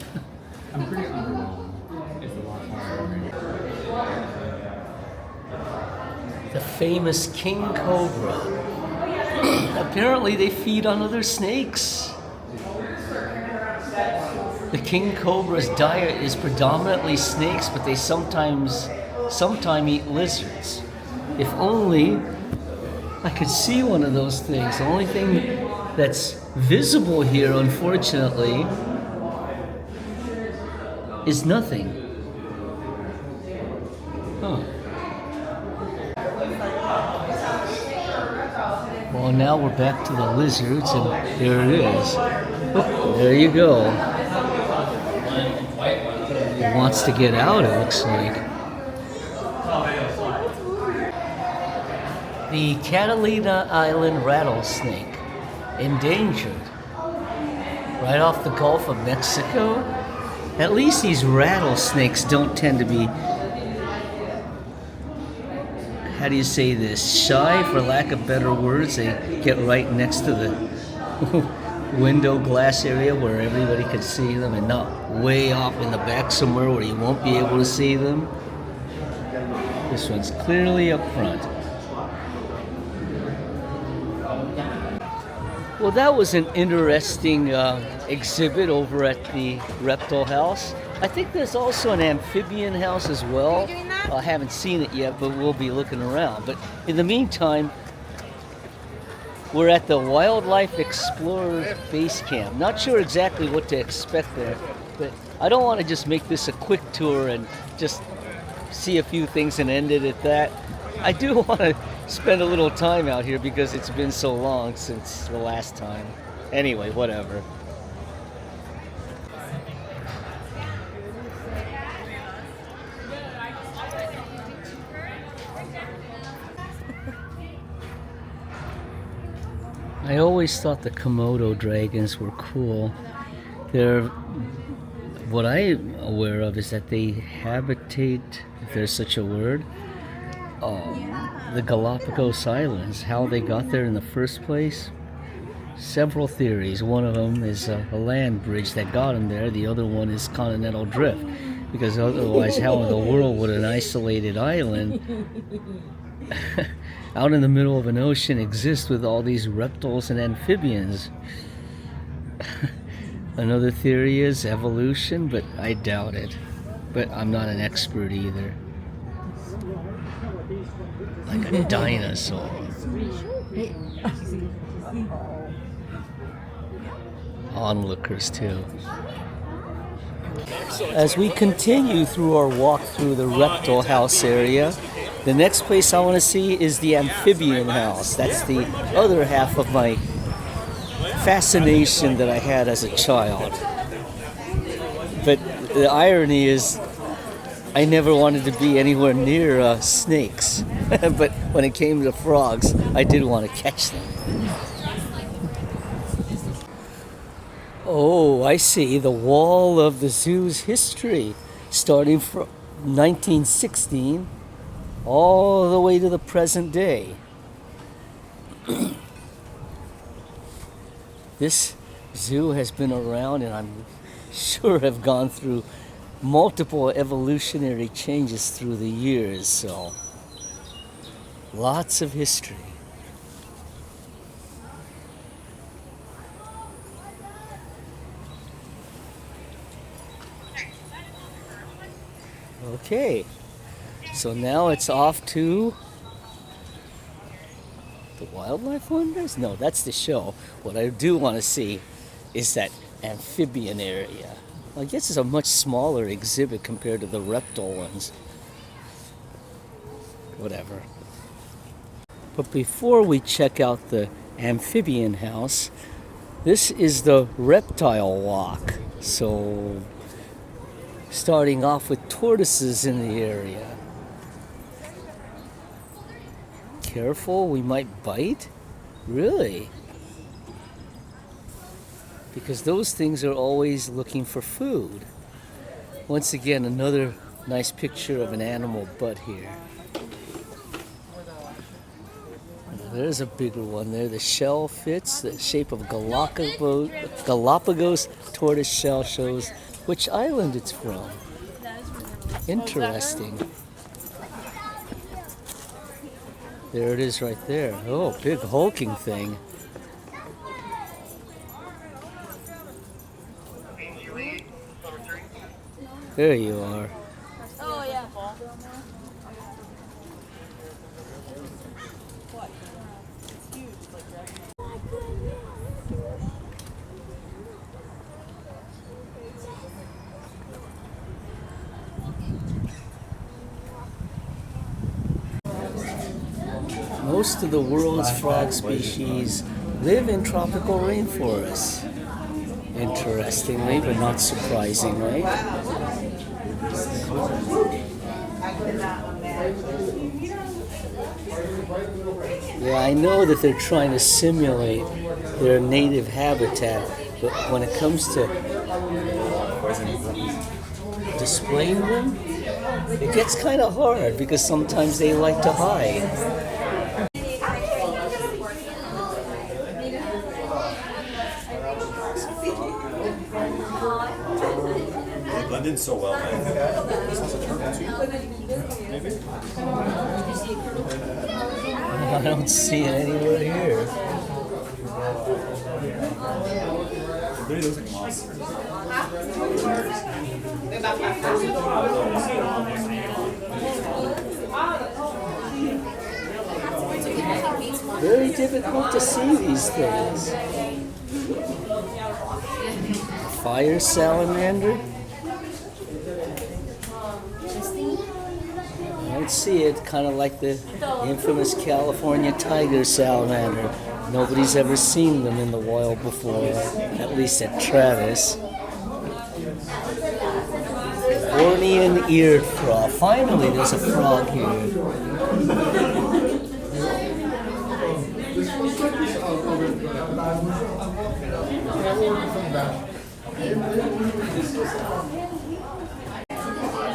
The famous king cobra. Apparently they feed on other snakes. The king cobra's diet is predominantly snakes, but they sometimes eat lizards. If only I could see one of those things. The only thing that's visible here, unfortunately, is nothing. Huh. Well, now we're back to the lizards, and there it is. Oh, there you go. It wants to get out, it looks like. The Catalina Island rattlesnake, endangered. Right off the Gulf of Mexico. At least these rattlesnakes don't tend to be, how do you say this, shy, for lack of better words. They get right next to the window glass area where everybody could see them, and not way off in the back somewhere where you won't be able to see them. This one's clearly up front. Well, that was an interesting exhibit over at the reptile house. I think there's also an amphibian house as well. I haven't seen it yet, but we'll be looking around. But in the meantime, we're at the Wildlife Explorers Base Camp. Not sure exactly what to expect there, but I don't want to just make this a quick tour and just see a few things and end it at that. I do want to spend a little time out here because it's been so long since the last time. Anyway, whatever. I always thought the Komodo dragons were cool. What I'm aware of is that they habitate, if there's such a word, the Galapagos Islands. How they got there in the first place? Several theories. One of them is a land bridge that got them there. The other one is continental drift. Because otherwise, how in the world would an isolated island out in the middle of an ocean exist with all these reptiles and amphibians? Another theory is evolution, but I doubt it. But I'm not an expert either. Like a dinosaur. Onlookers too. As we continue through our walk through the reptile house area, the next place I want to see is the amphibian house. That's the other half of my fascination that I had as a child. But the irony is, I never wanted to be anywhere near snakes. But when it came to frogs, I did want to catch them. Oh, I see. The wall of the zoo's history, starting from 1916 all the way to the present day. This zoo has been around, and I'm sure have gone through multiple evolutionary changes through the years, so lots of history. Okay, so now it's off to the Wildlife Wonders? No, that's the show. What I do want to see is that amphibian area. I guess it's a much smaller exhibit compared to the reptile ones. Whatever. But before we check out the amphibian house, this is the reptile walk. So, starting off with tortoises in the area. Careful, we might bite? Really? Because those things are always looking for food. Once again, another nice picture of an animal butt here. There's a bigger one there. The shell fits. The shape of Galapagos tortoise shell shows which island it's from. Interesting. There it is right there. Oh, big hulking thing. There you are. Oh, yeah. Most of the world's frog species live in tropical rainforests. Interestingly, but not surprisingly. Yeah, I know that they're trying to simulate their native habitat, but when it comes to displaying them, it gets kind of hard because sometimes they like to hide. Blended so well, man. I don't see it anywhere here. Really looks like moss. Very difficult to see these things. Fire salamander. don't see it, kind of like the infamous California tiger salamander. Nobody's ever seen them in the wild before, at least at Travis. Bornean eared frog. Finally, there's a frog here.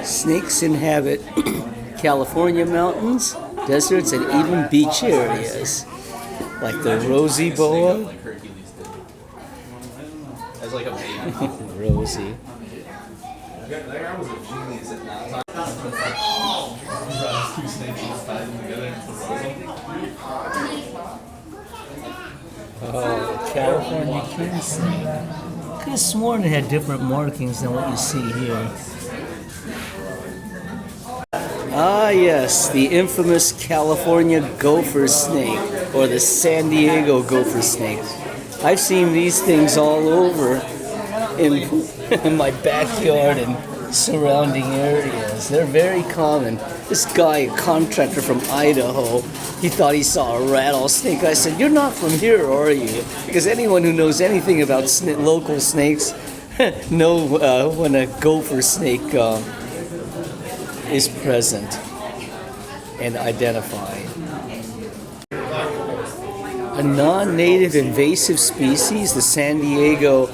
Snakes inhabit California mountains, deserts, and even beach areas, like the rosy boa. As like a baby. Rosie. There was a genius at that time. Two snakes just tied them together. Oh, California king snake. Could have sworn it had different markings than what you see here. Ah, yes, the infamous California gopher snake, or the San Diego gopher snake. I've seen these things all over in my backyard and surrounding areas. They're very common. This guy, a contractor from Idaho, he thought he saw a rattlesnake. I said, "You're not from here, are you?" Because anyone who knows anything about local snakes know when a gopher snake is present and identified. A non-native invasive species, the San Diego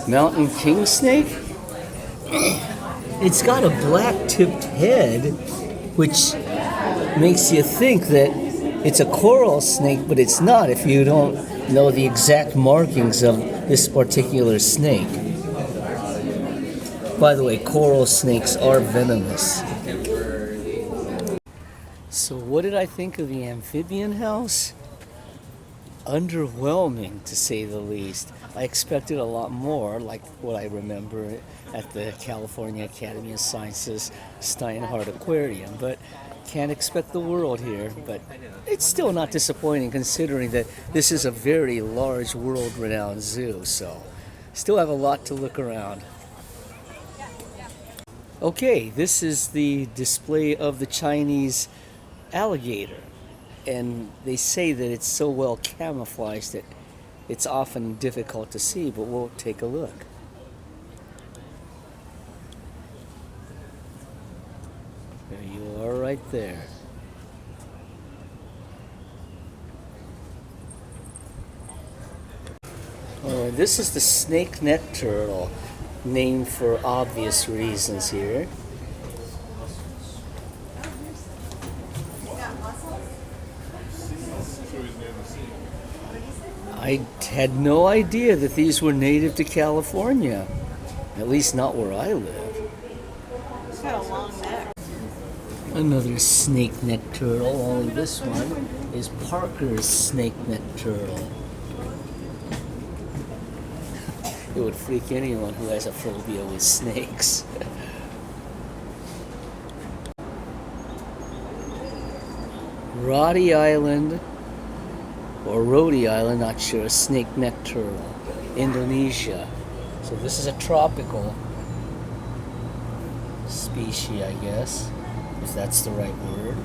mountain king snake. It's got a black-tipped head, which makes you think that it's a coral snake, but it's not if you don't know the exact markings of this particular snake. By the way, coral snakes are venomous. So what did I think of the amphibian house? Underwhelming, to say the least. I expected a lot more, like what I remember at the California Academy of Sciences Steinhardt Aquarium, but can't expect the world here. But it's still not disappointing considering that this is a very large world-renowned zoo, so still have a lot to look around. Okay, this is the display of the Chinese alligator, and they say that it's so well camouflaged that it's often difficult to see, but we'll take a look. There you are right there. Oh, this is the snake-neck turtle, named for obvious reasons here. I had no idea that these were native to California, at least not where I live. It's got a long neck. Another snake-neck turtle, only this one is Parker's snake-neck turtle. It would freak anyone who has a phobia with snakes. Rhode Island, or Rhode Island, not sure, snake-neck turtle, Indonesia. So this is a tropical species, I guess, if that's the right word.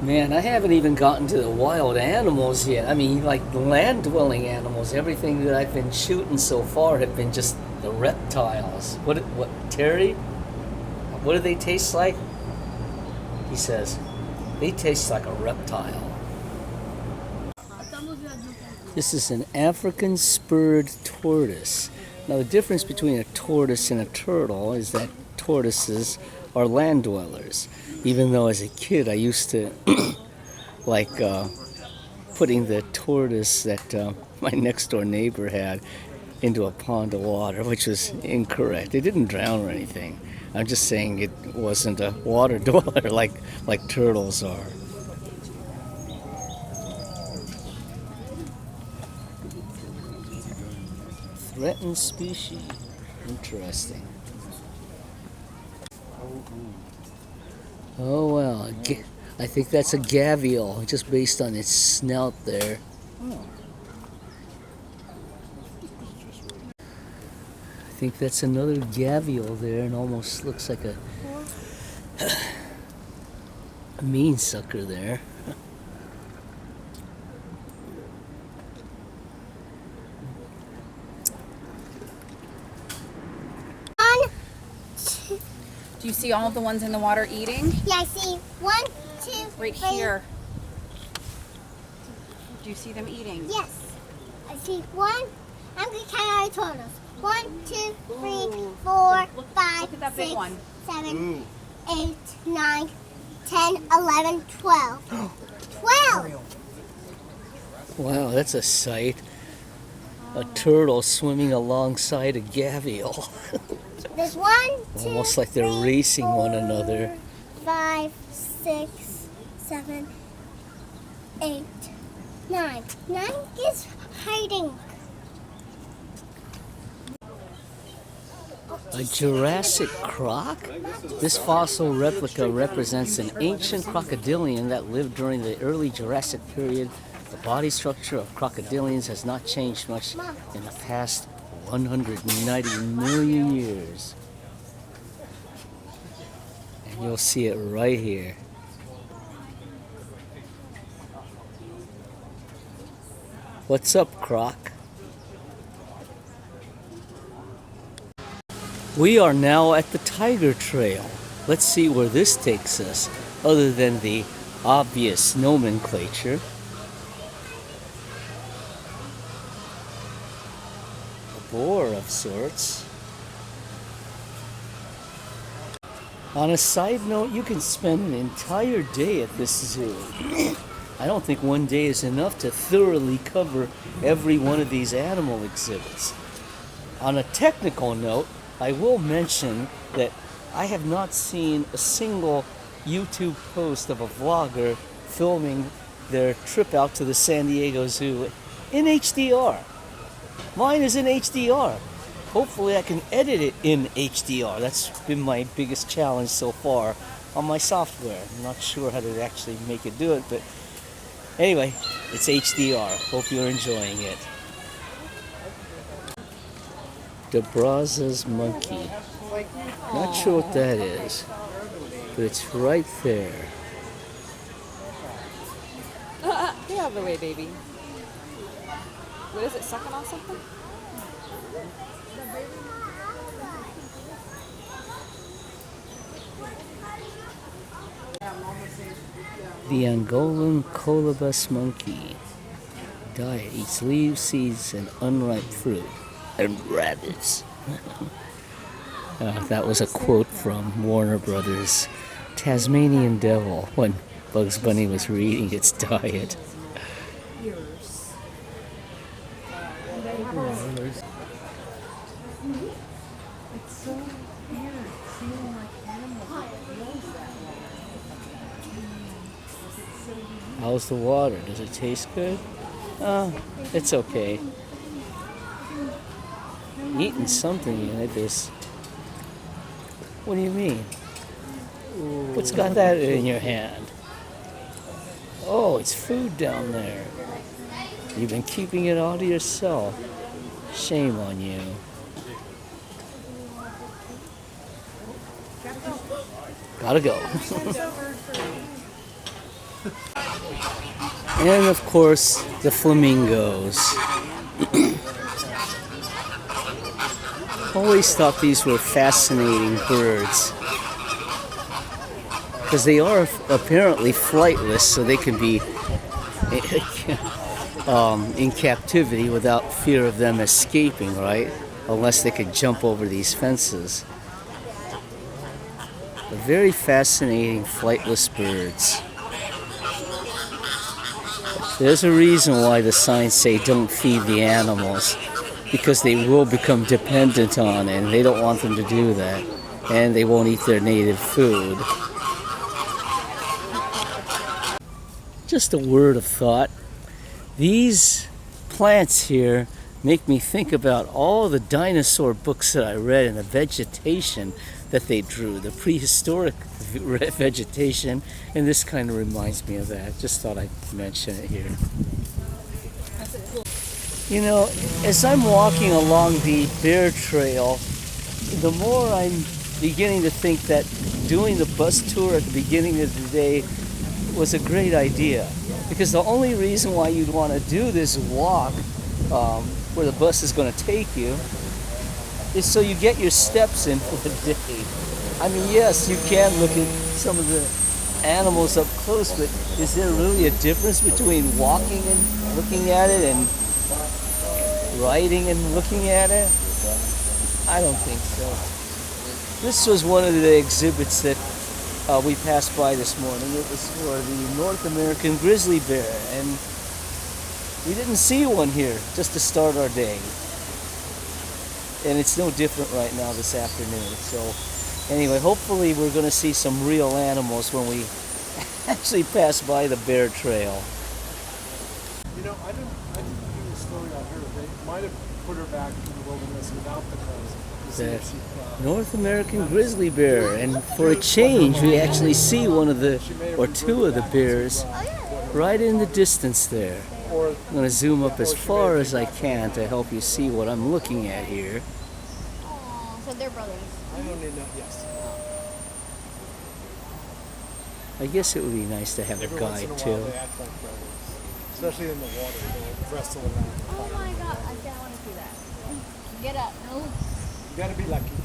Man, I haven't even gotten to the wild animals yet. I mean, like the land-dwelling animals. Everything that I've been shooting so far have been just the reptiles. What, Terry? What do they taste like? He says, they taste like a reptile. This is an African spurred tortoise. Now the difference between a tortoise and a turtle is that tortoises are land dwellers. Even though as a kid I used to like putting the tortoise that my next door neighbor had into a pond of water, which was incorrect. It didn't drown or anything. I'm just saying it wasn't a water dweller like turtles are. Threatened species. Interesting. Oh well, I think that's a gavial, just based on its snout there. think that's another gavial there, and almost looks like a mean sucker there. Do you see all of the ones in the water eating? Yeah, I see 1, 2, Right 3. here. Do you see them eating? Yes. I see 1. I'm going to count our totals. 1, 2, 3, 4, 5, Look at that big 6, one. 7, 8, 9, 10, 11, 12. 12! Wow, that's a sight. A turtle swimming alongside a gavial. There's 1, 2, Almost like they're 3, racing one 4, another. 5, 6, 7, 8, 9. 9 is hiding. A Jurassic croc? This fossil replica represents an ancient crocodilian that lived during the early Jurassic period. The body structure of crocodilians has not changed much in the past 190 million years. And you'll see it right here. What's up, Croc? We are now at the Tiger Trail. Let's see where this takes us, other than the obvious nomenclature. A boar of sorts. On a side note, you can spend an entire day at this zoo. I don't think one day is enough to thoroughly cover every one of these animal exhibits. On a technical note, I will mention that I have not seen a single YouTube post of a vlogger filming their trip out to the San Diego Zoo in HDR. Mine is in HDR. Hopefully I can edit it in HDR. That's been my biggest challenge so far on my software. I'm not sure how to actually make it do it, but anyway, it's HDR. Hope you're enjoying it. DeBrazza's monkey. Not sure what that is, but it's right there. Get out of the way, baby. What is it, sucking on something? The Angolan colobus monkey. Diet eats leaves, seeds, and unripe fruit. And rabbits. That was a quote from Warner Brothers' Tasmanian Devil when Bugs Bunny was reading its diet. How's the water? Does it taste good? It's okay. Eating something in it is. What do you mean? What's got that in your hand? Oh, it's food down there. You've been keeping it all to yourself. Shame on you. Gotta go. And of course, the flamingos. Always thought these were fascinating birds because they are apparently flightless, so they can be in captivity without fear of them escaping, right? Unless they could jump over these fences. But very fascinating flightless birds. There's a reason why the signs say don't feed the animals, because they will become dependent on it, and they don't want them to do that, and they won't eat their native food. Just a word of thought. These plants here make me think about all the dinosaur books that I read and the vegetation that they drew, the prehistoric vegetation, and this kind of reminds me of that. Just thought I'd mention it here. You know, as I'm walking along the bear trail, the more I'm beginning to think that doing the bus tour at the beginning of the day was a great idea. Because the only reason why you'd want to do this walk where the bus is going to take you is so you get your steps in for the day. I mean, yes, you can look at some of the animals up close, but is there really a difference between walking and looking at it and riding and looking at it? I don't think so. This was one of the exhibits that we passed by this morning. It was for the North American grizzly bear, and we didn't see one here just to start our day. And it's no different right now this afternoon. So anyway, hopefully we're going to see some real animals when we actually pass by the bear trail. You know, I didn't do the story on her. They might have put her back in the wilderness without the cubs. The North American grizzly bear, and for a change we actually see one of the, or two of the bears right in the distance there. I'm going to zoom up as far as I can to help you see what I'm looking at here. Oh, so they're brothers. I don't need that. Yes. I guess it would be nice to have a Every once in guide a while too. they act like brothers, especially in the water. They'll wrestle around. And Oh fight. my god, I don't want to see that. Get up. No. You gotta be lucky.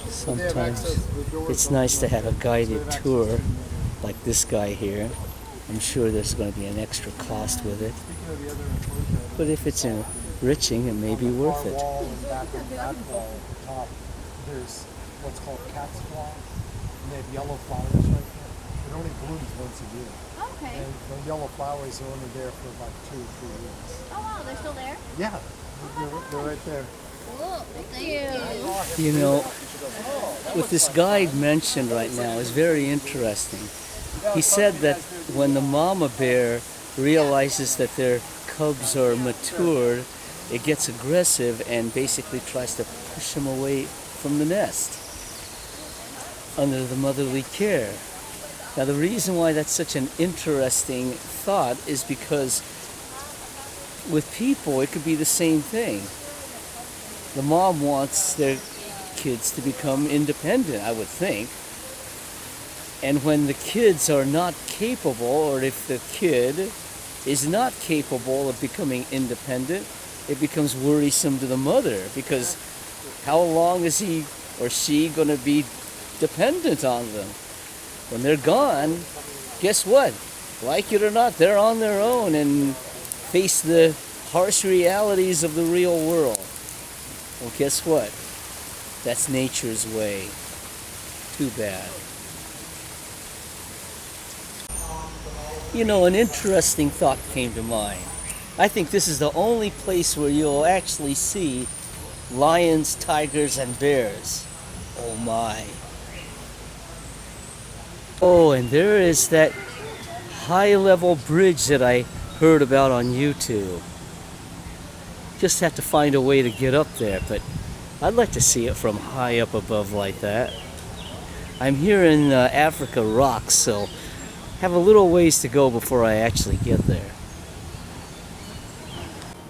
Sometimes it's nice to have a guided tour like this guy here. I'm sure there's going to be an extra cost with it, but if it's enriching, it may be worth it. Wall and back on that wall at the top, there's what's called cat's claw, and they have yellow flowers right there. It only blooms once a year, Okay. and the yellow flowers are only there for about 2 or 3 weeks. Oh wow, they're still there? Yeah, they're right there. Cool. Thank you. You know, what this guide mentioned right now is very interesting. He said that when the mama bear realizes that their cubs are matured, it gets aggressive and basically tries to push them away from the nest under the motherly care. Now, the reason why that's such an interesting thought is because with people, it could be the same thing. The mom wants their kids to become independent, I would think. And when the kids are not capable, or if the kid is not capable of becoming independent, it becomes worrisome to the mother, because how long is he or she going to be dependent on them? When they're gone, guess what? Like it or not, they're on their own and face the harsh realities of the real world. Well, guess what? That's nature's way. Too bad. You know, an interesting thought came to mind. I think this is the only place where you'll actually see lions, tigers, and bears. Oh my. Oh, and there is that high-level bridge that I heard about on YouTube. Just have to find a way to get up there, but I'd like to see it from high up above like that. I'm here in Africa Rocks, so have a little ways to go before I actually get there.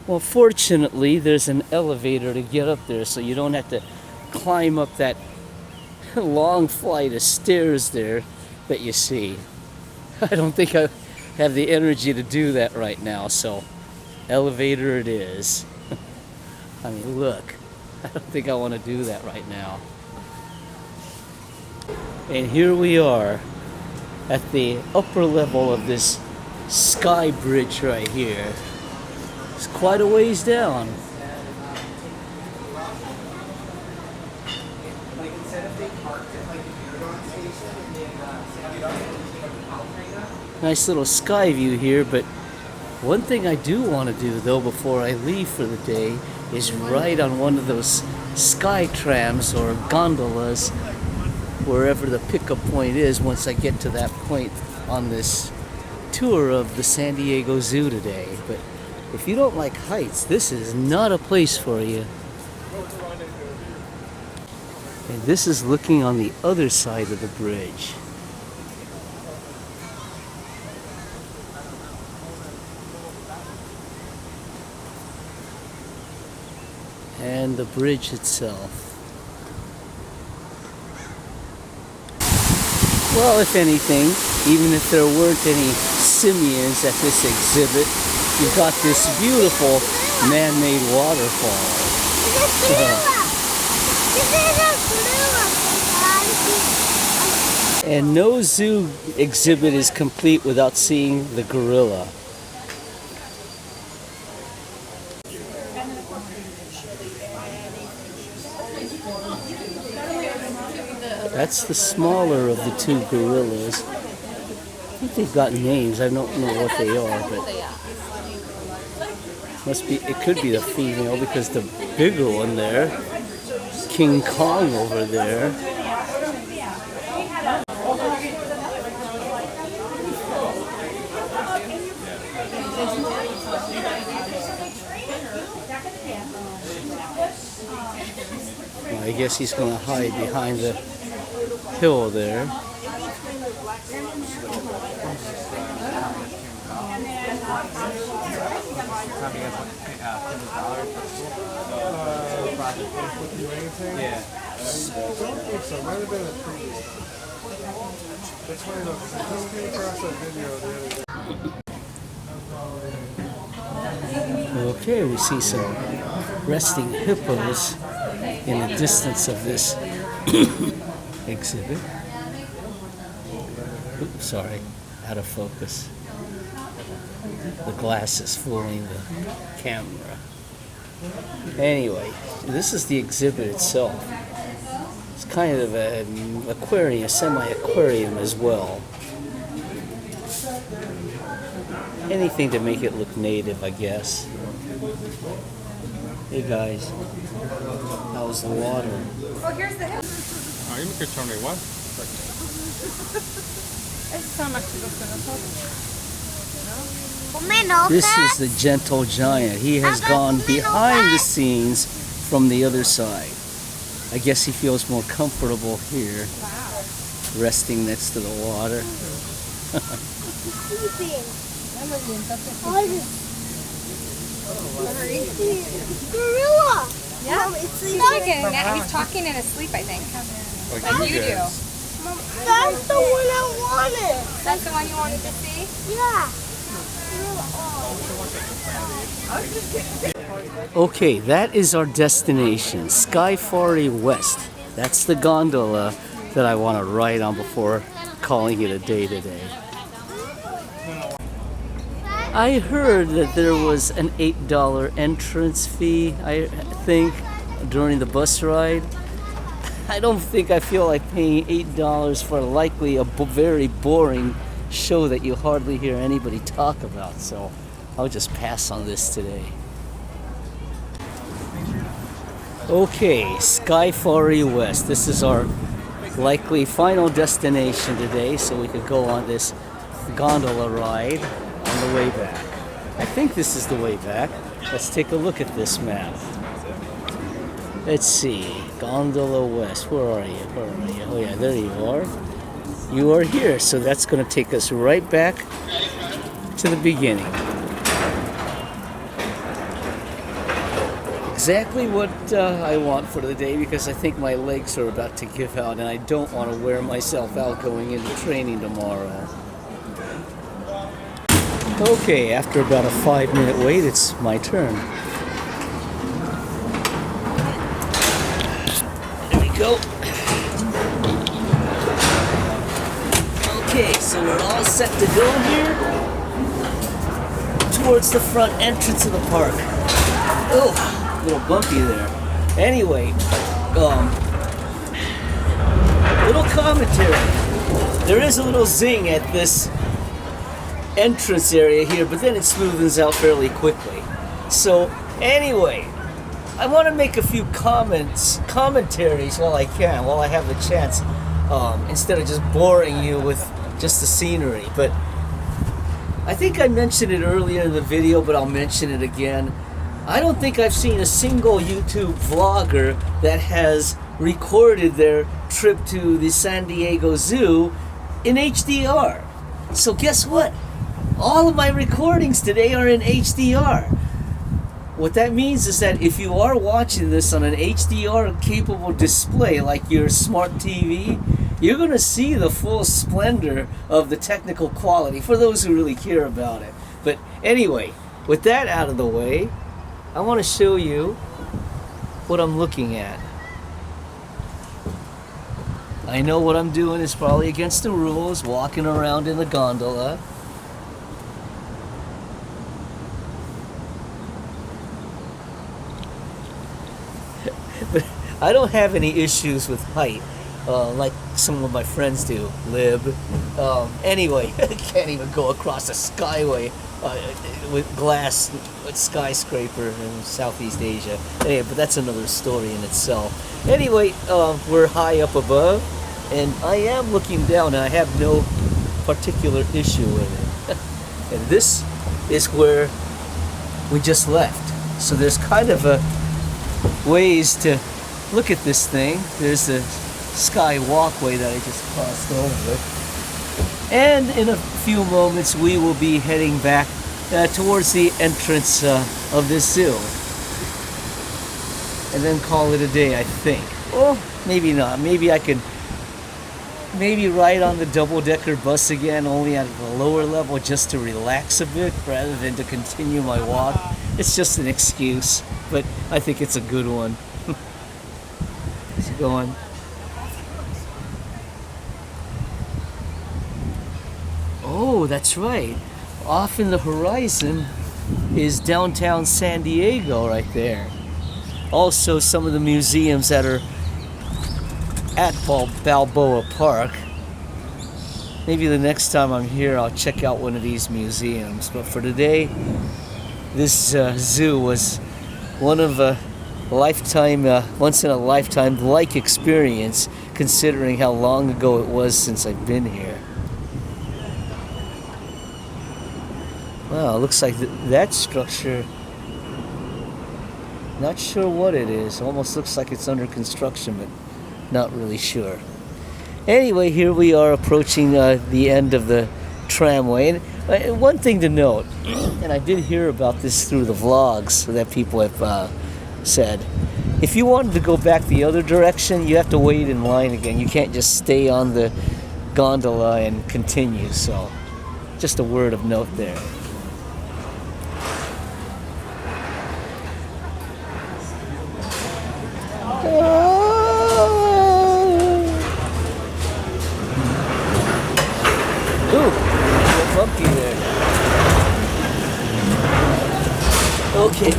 Well, fortunately, there's an elevator to get up there, so you don't have to climb up that long flight of stairs there that you see. I don't think I have the energy to do that right now, so elevator it is. I mean, look, I don't think I want to do that right now. And here we are at the upper level of this sky bridge right here. It's quite a ways down. Nice little sky view here, but one thing I do want to do though before I leave for the day is ride on one of those sky trams or gondolas wherever the pickup point is once I get to that point on this tour of the San Diego Zoo today. But if you don't like heights, this is not a place for you. And this is looking on the other side of the bridge. and the bridge itself. Well, if anything, even if there weren't any simians at this exhibit, you've got this beautiful man-made waterfall. And no zoo exhibit is complete without seeing the gorilla. That's the smaller of the two gorillas. I think they've got names. I don't know what they are, but it could be the female because the bigger one there, King Kong over there. Well, I guess he's going to hide behind the hill there. Yeah. So it might have been a previous. That's funny though, because I just came across that video the other day. Okay, we see some resting hippos in the distance of this exhibit. Oops, sorry, out of focus. The glass is fooling the camera. Anyway, this is the exhibit itself. It's kind of an aquarium, a semi-aquarium as well. Anything to make it look native, I guess. Hey guys, how's the water? Oh, here's the hill. You could tell me what? This is the gentle giant. He has gone behind the scenes from the other side. I guess he feels more comfortable here, resting next to the water. Gorilla! Yeah, it's he's talking in his sleep, I think. Like you do. That's the one I wanted. That's the one you wanted to see? Yeah. Okay, that is our destination, Skyfari West. That's the gondola that I want to ride on before calling it a day today. I heard that there was an $8 entrance fee, I think, during the bus ride. I don't think I feel like paying $8 for likely a very boring show that you hardly hear anybody talk about, so I'll just pass on this today. Okay, Skyfari West. This is our likely final destination today, so we could go on this gondola ride on the way back. I think this is the way back. Let's take a look at this map. Let's see, Gondola West, where are you? Where are you? Oh yeah, there you are. You are here, so that's going to take us right back to the beginning. Exactly what I want for the day, because I think my legs are about to give out and I don't want to wear myself out going into training tomorrow. Okay, after about a 5-minute wait, it's my turn. There we go. Okay, so we're all set to go here towards the front entrance of the park. Oh, a little bumpy there. Anyway, little commentary. There is a little zing at this entrance area here, but then it smoothens out fairly quickly. So anyway, I want to make a few commentaries while I can, while I have the chance, instead of just boring you with just the scenery. But I think I mentioned it earlier in the video, but I'll mention it again. I don't think I've seen a single YouTube vlogger that has recorded their trip to the San Diego Zoo in HDR. So guess what? All of my recordings today are in HDR. What that means is that if you are watching this on an HDR capable display like your smart TV, you're going to see the full splendor of the technical quality for those who really care about it. But anyway, with that out of the way, I want to show you what I'm looking at. I know what I'm doing is probably against the rules, walking around in the gondola. But I don't have any issues with height, like some of my friends do, Lib. Anyway, I can't even go across a skyway with glass, with skyscraper in Southeast Asia. Anyway, but that's another story in itself. Anyway, we're high up above, and I am looking down, and I have no particular issue with it. And this is where we just left. So there's kind of a ways to look at this thing. There's the sky walkway that I just crossed over. And in a few moments we will be heading back towards the entrance of this zoo. And then call it a day, I think. Or maybe not. Maybe I could ride on the double-decker bus again, only at the lower level, just to relax a bit rather than to continue my walk. It's just an excuse, but I think it's a good one. How's it going? Oh, that's right. Off in the horizon is downtown San Diego right there. Also, some of the museums that are at Balboa Park. Maybe the next time I'm here, I'll check out one of these museums. But for today, this zoo was one of a lifetime, once in a lifetime like experience, considering how long ago it was since I've been here. Wow, it looks like that structure, not sure what it is. Almost looks like it's under construction, but not really sure. Anyway, here we are approaching the end of the tramway. And one thing to note, and I did hear about this through the vlogs that people have said, if you wanted to go back the other direction, you have to wait in line again. You can't just stay on the gondola and continue. So, just a word of note there. Okay.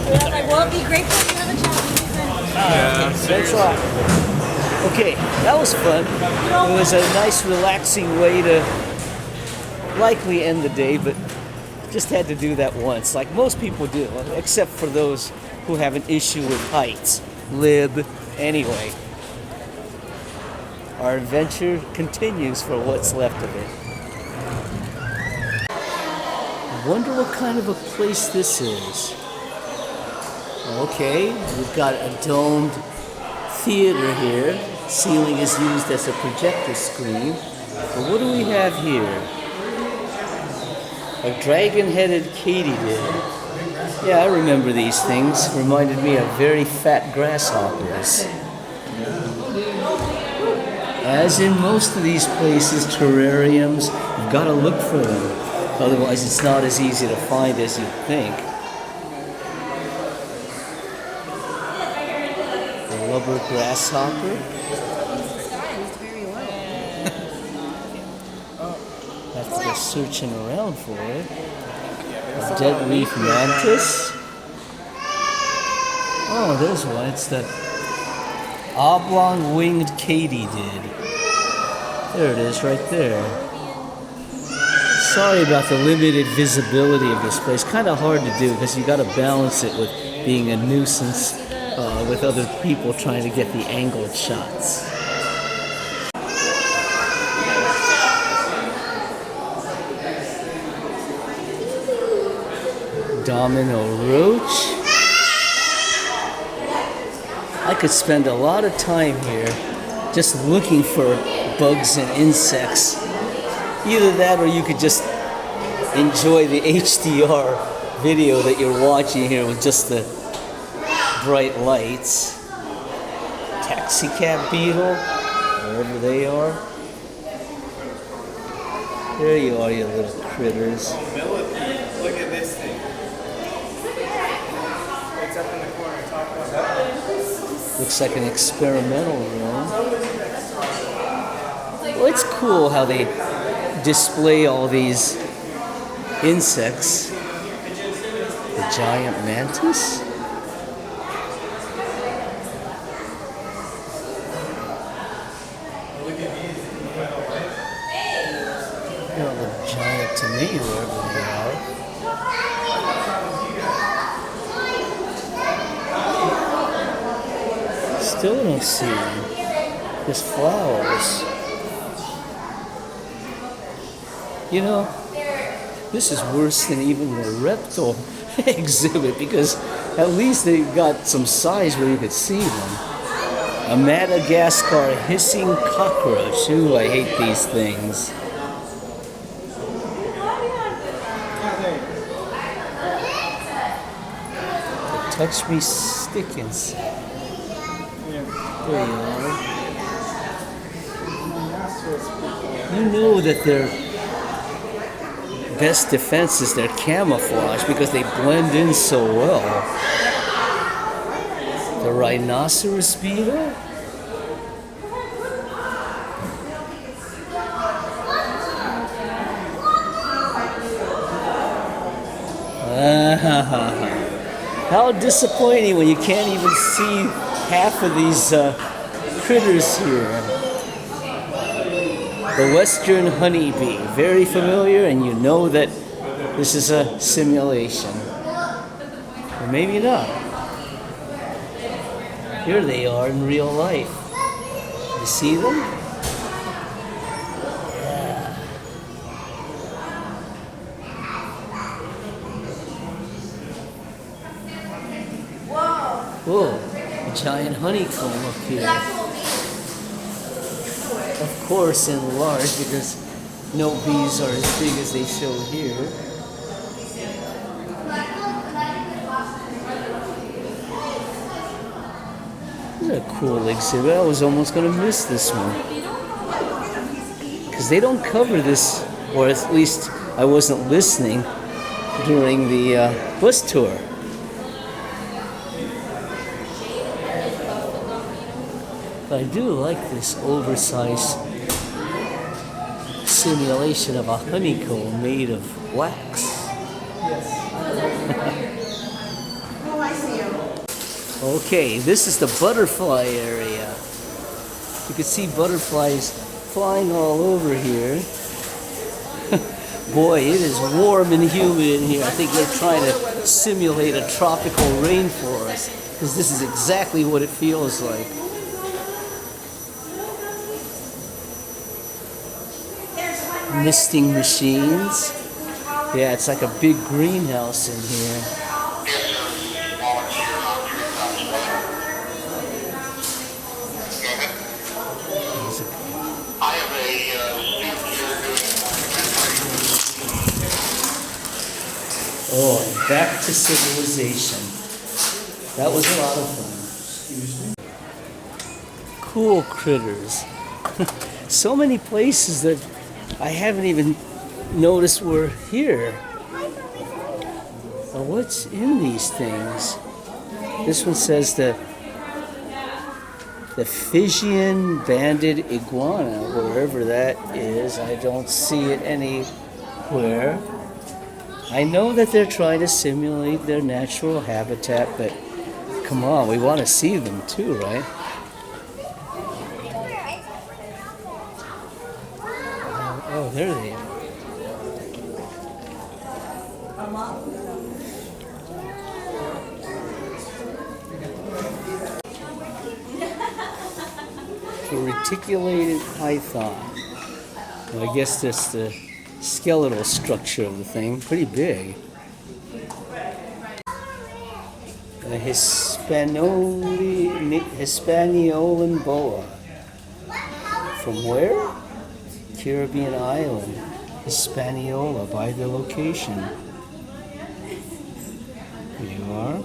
Well, I will be grateful if you have a chat. Thanks a lot. Okay, that was fun. It was a nice, relaxing way to likely end the day, but just had to do that once, like most people do, except for those who have an issue with heights. Lib. Anyway, our adventure continues for what's left of it. Wonder what kind of a place this is. Okay, we've got a domed theater here. Ceiling is used as a projector screen. But what do we have here? A dragon-headed katydid. Yeah, I remember these things. Reminded me of very fat grasshoppers. As in most of these places, terrariums, you've got to look for them. Otherwise, it's not as easy to find as you'd think. The rubber grasshopper. Have to go searching around for it. A dead leaf mantis. Oh, there's one. It's the oblong-winged katydid. There it is, right there. Sorry about the limited visibility of this place. Kind of hard to do because you got to balance it with being a nuisance with other people trying to get the angled shots. Domino roach. I could spend a lot of time here just looking for bugs and insects. Either that or you could just enjoy the HDR video that you're watching here with just the bright lights. Taxi cab beetle, wherever they are. There you are, you little critters. Look at this thing. It's up in the corner. Talk about that. Looks like an experimental room. Well, it's cool how they display all these insects. The giant mantis? They don't look giant to me, wherever they are. Still don't see them. Just flowers. You know, this is worse than even the reptile exhibit because at least they got some size where you could see them. A Madagascar hissing cockroach. Ooh, I hate these things. The touch me stickins. There you are. You know that their best defense is their camouflage because they blend in so well. The rhinoceros beetle? How disappointing when you can't even see half of these critters here. The western honeybee, very familiar, and you know that this is a simulation. Or maybe not. Here they are in real life. You see them? Whoa, a giant honeycomb up here. Of course enlarged because no bees are as big as they show here. This is a cool exhibit. I was almost going to miss this one. Because they don't cover this, or at least I wasn't listening during the bus tour. But I do like this oversized simulation of a honeycomb made of wax. Okay, this is the butterfly area. You can see butterflies flying all over here. Boy, it is warm and humid in here. I think they're trying to simulate a tropical rainforest because this is exactly what it feels like. Misting machines. Yeah, it's like a big greenhouse in here. Oh, and back to civilization. That was a lot of fun. Cool critters. So many places that I haven't even noticed were here. Well, what's in these things? This one says the Fijian banded iguana, wherever that is. I don't see it anywhere. I know that they're trying to simulate their natural habitat, but come on, we want to see them too, right? Oh, there they are. A reticulated python. Well, I guess that's the skeletal structure of the thing. Pretty big. A Hispaniolan boa. From where? Caribbean island. Hispaniola by the location. Here you are.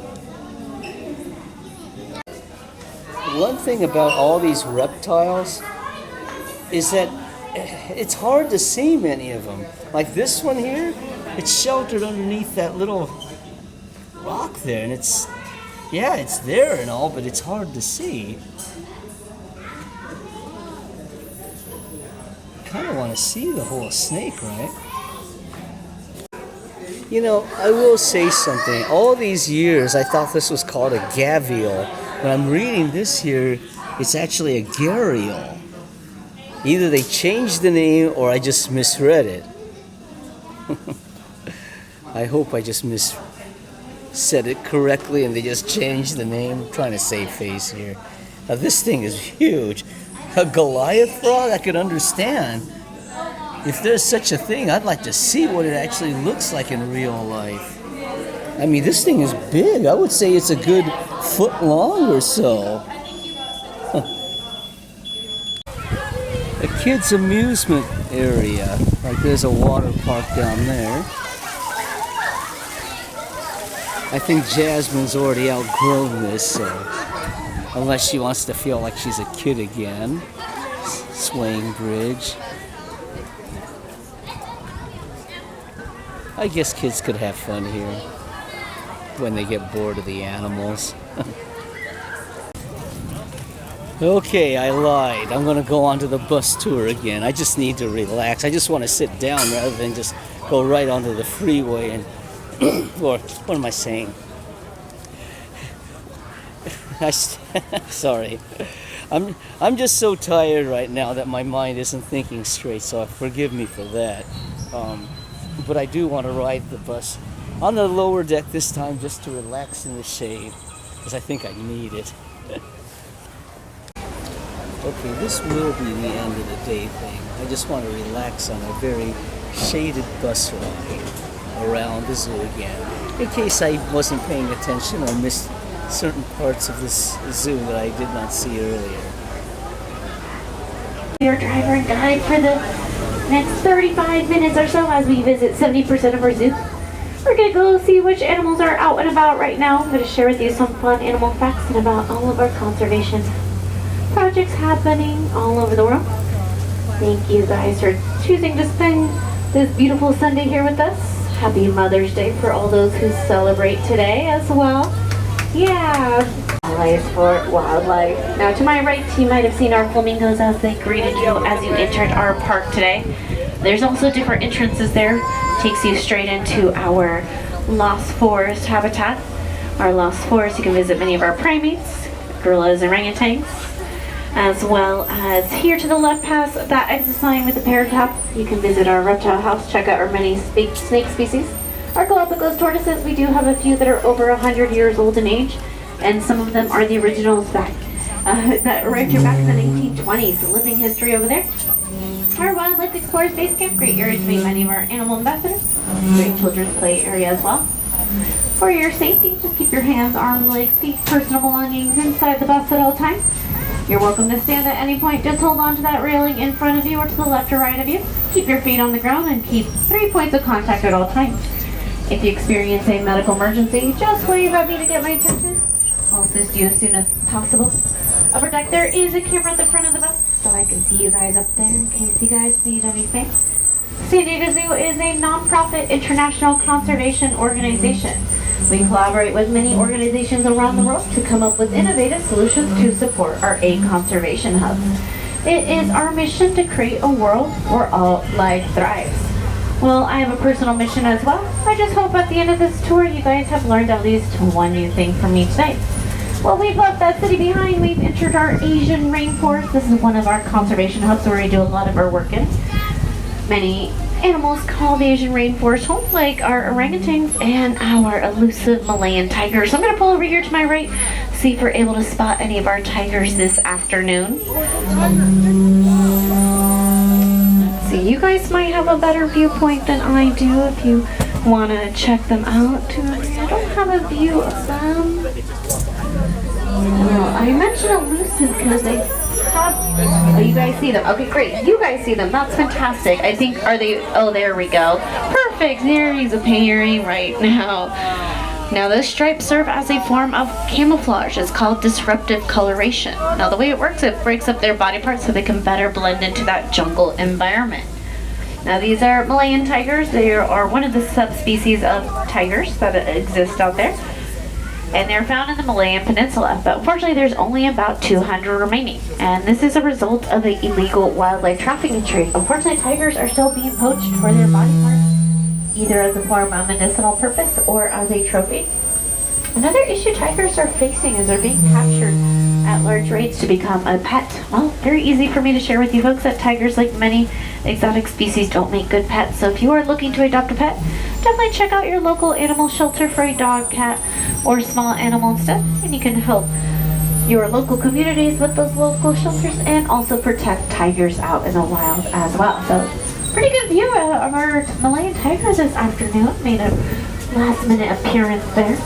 One thing about all these reptiles is that it's hard to see many of them. Like this one here, it's sheltered underneath that little rock there, and it's there and all, but it's hard to see. Kind of want to see the whole snake, right? You know, I will say something. All these years, I thought this was called a gavial. When I'm reading this here, it's actually a gharial. Either they changed the name or I just misread it. I hope I just said it correctly and they just changed the name. I'm trying to save face here. Now this thing is huge. A Goliath frog, I could understand. If there's such a thing, I'd like to see what it actually looks like in real life. I mean, this thing is big. I would say it's a good foot long or so. A kid's amusement area. Like there's a water park down there. I think Jasmine's already outgrown this, so unless she wants to feel like she's a kid again. Swaying bridge. I guess kids could have fun here when they get bored of the animals. Okay, I lied. I'm gonna go on to the bus tour again. I just need to relax. I just want to sit down rather than just go right onto the freeway and or what am I saying? Sorry. I'm just so tired right now that my mind isn't thinking straight, so forgive me for that. But I do want to ride the bus on the lower deck this time just to relax in the shade, because I think I need it. Okay, this will be the end of the day thing. I just want to relax on a very shaded bus ride around the zoo again, in case I wasn't paying attention or missed certain parts of this zoo that I did not see earlier. Your driver and guide for the next 35 minutes or so as we visit 70% of our zoo. We're going to go see which animals are out and about right now. I'm going to share with you some fun animal facts and about all of our conservation projects happening all over the world. Thank you guys for choosing to spend this beautiful Sunday here with us. Happy Mother's Day for all those who celebrate today as well. Yeah. Wildlife for wildlife. Now to my right, you might have seen our flamingos as they greeted you as you entered our park today. There's also different entrances there. Takes you straight into our Lost Forest habitat. Our Lost Forest, you can visit many of our primates, gorillas and orangutans, as well as here to the left past that exit sign with the parrot top. You can visit our reptile house, check out our many snake species. Our Galapagos tortoises, we do have a few that are over 100 years old in age, and some of them are the originals back that arrived here back in the 1920s. The living history over there. Our Wildlife Explorers Base Camp, great area to meet many of our animal ambassadors. Great children's play area as well. For your safety, just keep your hands, arms, legs, feet, personal belongings inside the bus at all times. You're welcome to stand at any point. Just hold on to that railing in front of you or to the left or right of you. Keep your feet on the ground and keep 3 points of contact at all times. If you experience a medical emergency, just wave at me to get my attention. I'll assist you as soon as possible. Upper deck, there is a camera at the front of the bus, so I can see you guys up there in case you guys need anything. San Diego Zoo is a non-profit international conservation organization. We collaborate with many organizations around the world to come up with innovative solutions to support our 8 conservation hubs. It is our mission to create a world where all life thrives. Well, I have a personal mission as well. I just hope at the end of this tour you guys have learned at least one new thing from me today. Well, we've left that city behind. We've entered our Asian rainforest. This is one of our conservation hubs where we do a lot of our work in. Many animals call the Asian rainforest home, like our orangutans and our elusive Malayan tigers. So I'm going to pull over here to my right, see if we're able to spot any of our tigers this afternoon. Let's see, you guys might have a better viewpoint than I do if you want to check them out. I don't have a view of them. Well, I mentioned elusive because they have... Oh, you guys see them. Okay, great. You guys see them. That's fantastic. I think, are they... Oh, there we go. Perfect. There he's appearing right now. Now this stripe serves as a form of camouflage. It's called disruptive coloration. Now the way it works, it breaks up their body parts so they can better blend into that jungle environment. Now these are Malayan tigers. They are one of the subspecies of tigers that exist out there. And they're found in the Malayan Peninsula, but unfortunately there's only about 200 remaining. And this is a result of the illegal wildlife trafficking trade. Unfortunately, tigers are still being poached for their body parts, either as a form of medicinal purpose or as a trophy. Another issue tigers are facing is they're being captured at large rates to become a pet. Well, very easy for me to share with you folks that tigers, like many exotic species, don't make good pets. So if you are looking to adopt a pet, definitely check out your local animal shelter for a dog, cat, or small animal instead. And you can help your local communities with those local shelters and also protect tigers out in the wild as well. So pretty good view of our Malayan tigers this afternoon. Made a last minute appearance there.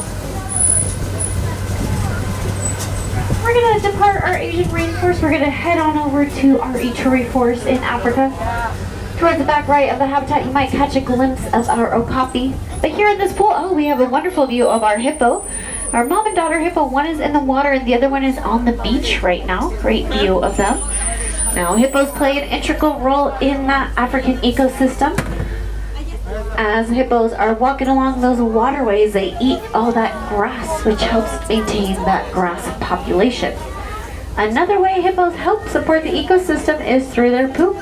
We're going to depart our Asian rainforest. We're going to head on over to our Ituri forest in Africa. Towards the back right of the habitat, you might catch a glimpse of our okapi. But here in this pool, we have a wonderful view of our hippo. Our mom and daughter hippo, one is in the water and the other one is on the beach right now. Great view of them. Now, hippos play an integral role in that African ecosystem. As hippos are walking along those waterways, they eat all that grass, which helps maintain that grass population. Another way hippos help support the ecosystem is through their poop.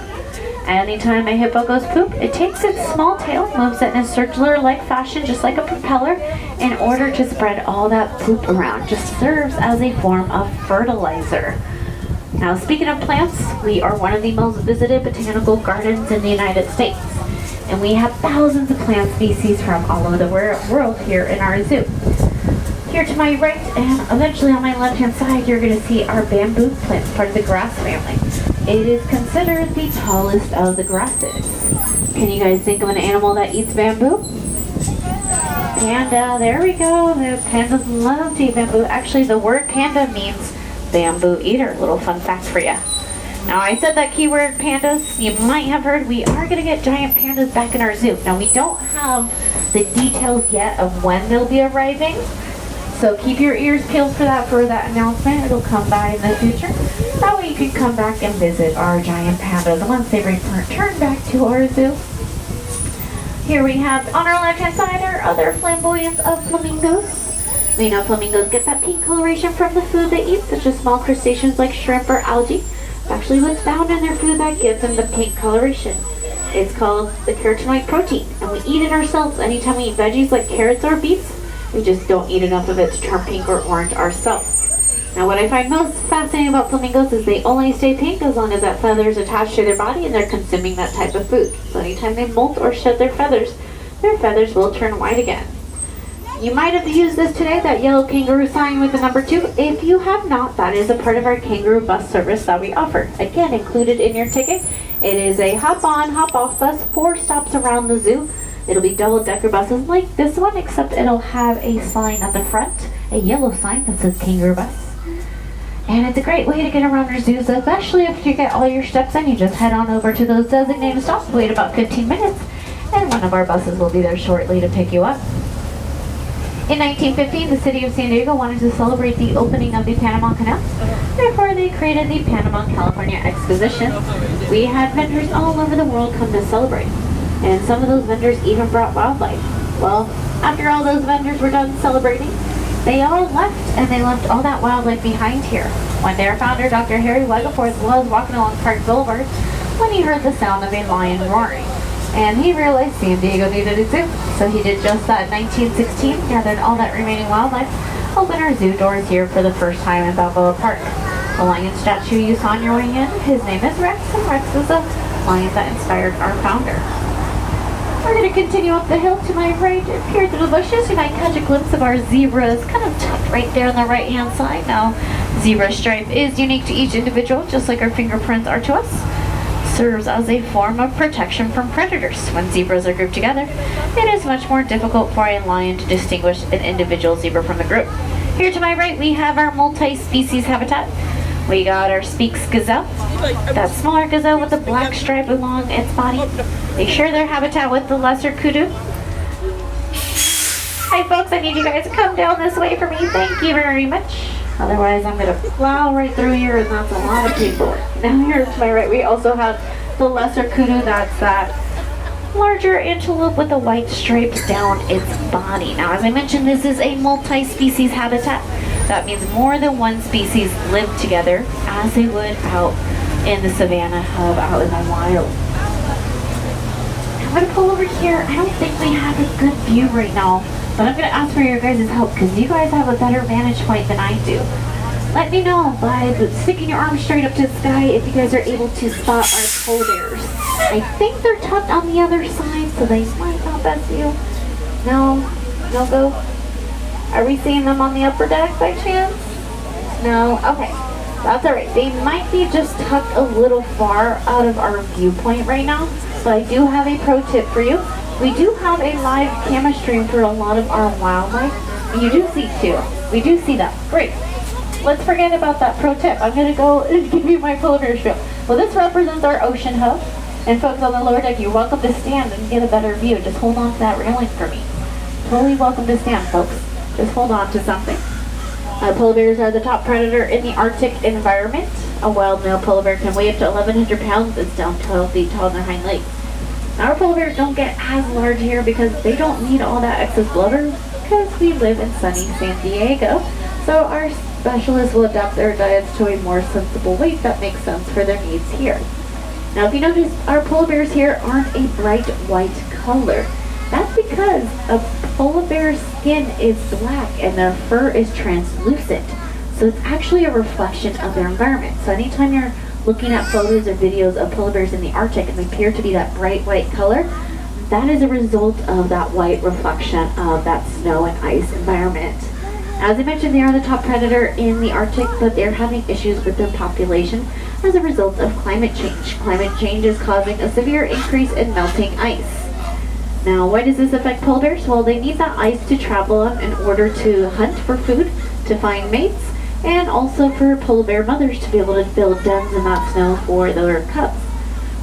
Anytime a hippo goes poop, it takes its small tail, moves it in a circular-like fashion, just like a propeller, in order to spread all that poop around. Just serves as a form of fertilizer. Now, speaking of plants, we are one of the most visited botanical gardens in the United States. And we have thousands of plant species from all over the world here in our zoo. Here to my right and eventually on my left-hand side, you're going to see our bamboo plant, part of the grass family. It is considered the tallest of the grasses. Can you guys think of an animal that eats bamboo? Panda, there we go. The pandas love to eat bamboo. Actually, the word panda means bamboo eater. Little fun fact for you. Now, I said that keyword pandas. You might have heard we are going to get giant pandas back in our zoo. Now, we don't have the details yet of when they'll be arriving. So keep your ears peeled for that announcement. It'll come by in the future. That way you can come back and visit our giant pandas once they return back to our zoo. Here we have, on our left-hand side, our other flamboyance of flamingos. We know flamingos get that pink coloration from the food they eat, such as small crustaceans like shrimp or algae. It's actually what's found in their food that gives them the pink coloration. It's called the carotenoid protein, and we eat it ourselves. Anytime we eat veggies like carrots or beets, we just don't eat enough of it to turn pink or orange ourselves. Now, what I find most fascinating about flamingos is they only stay pink as long as that feather is attached to their body and they're consuming that type of food. So anytime they molt or shed their feathers will turn white again. You might have used this today, that yellow kangaroo sign with the number 2. If you have not, that is a part of our kangaroo bus service that we offer. Again, included in your ticket, it is a hop-on, hop-off bus, 4 stops around the zoo. It'll be double-decker buses like this one, except it'll have a sign at the front, a yellow sign that says kangaroo bus. And it's a great way to get around our zoos, especially if you get all your steps in. You just head on over to those designated stops, wait about 15 minutes, and one of our buses will be there shortly to pick you up. In 1915, the city of San Diego wanted to celebrate the opening of the Panama Canal. Therefore, they created the Panama California Exposition. We had vendors all over the world come to celebrate. And some of those vendors even brought wildlife. Well, after all those vendors were done celebrating, they all left, and they left all that wildlife behind here. When their founder, Dr. Harry Wegeforth, was walking along Park Boulevard when he heard the sound of a lion roaring. And he realized San Diego needed a zoo, so he did just that in 1916, gathered all that remaining wildlife, opened our zoo doors here for the first time in Balboa Park. The lion statue you saw on your way in, his name is Rex, and Rex is a lion that inspired our founder. We're going to continue up the hill to my right, peer through the bushes. You might catch a glimpse of our zebras, kind of tucked right there on the right-hand side. Now, zebra stripe is unique to each individual, just like our fingerprints are to us. Serves as a form of protection from predators. When zebras are grouped together, it is much more difficult for a lion to distinguish an individual zebra from the group. Here to my right, we have our multi-species habitat. We got our Speaks gazelle, that smaller gazelle with a black stripe along its body. They share their habitat with the lesser kudu. Hi Hi folks, I need you guys to come down this way for me. Thank you very much. Otherwise, I'm gonna plow right through here, and that's a lot of paperwork. Now here to my right, we also have the lesser kudu. That's that larger antelope with the white stripes down its body. Now, as I mentioned, this is a multi-species habitat. That means more than one species live together as they would out in the savanna hub, out in the wild. I'm gonna pull over here. I don't think we have a good view right now, but I'm gonna ask for your guys' help because you guys have a better vantage point than I do. Let me know by sticking your arm straight up to the sky if you guys are able to spot our polar bears. I think they're tucked on the other side, so they might not best view. No? No go? Are we seeing them on the upper deck by chance? No? Okay. That's alright. They might be just tucked a little far out of our viewpoint right now, so I do have a pro tip for you. We do have a live camera stream for a lot of our wildlife. And you do see two. We do see them. Great. Let's forget about that pro tip. I'm going to go and give you my polar bear spiel. Well, this represents our ocean hub. And folks on the lower deck, you're welcome to stand and get a better view. Just hold on to that railing for me. Totally welcome to stand, folks. Just hold on to something. Polar bears are the top predator in the Arctic environment. A wild male polar bear can weigh up to 1,100 pounds. It's down 12 feet tall on their hind legs. Now, our polar bears don't get as large here because they don't need all that excess blubber because we live in sunny San Diego. So our specialists will adapt their diets to a more sensible weight that makes sense for their needs here. Now, if you notice, our polar bears here aren't a bright white color. That's because a polar bear's skin is black and their fur is translucent. So it's actually a reflection of their environment. So anytime you're looking at photos or videos of polar bears in the Arctic and they appear to be that bright white color, that is a result of that white reflection of that snow and ice environment. As I mentioned, they are the top predator in the Arctic, but they're having issues with their population as a result of climate change. Climate change is causing a severe increase in melting ice. Now, why does this affect polar bears? Well, they need that ice to travel on in order to hunt for food, to find mates, and also for polar bear mothers to be able to build dens in that snow for their cubs.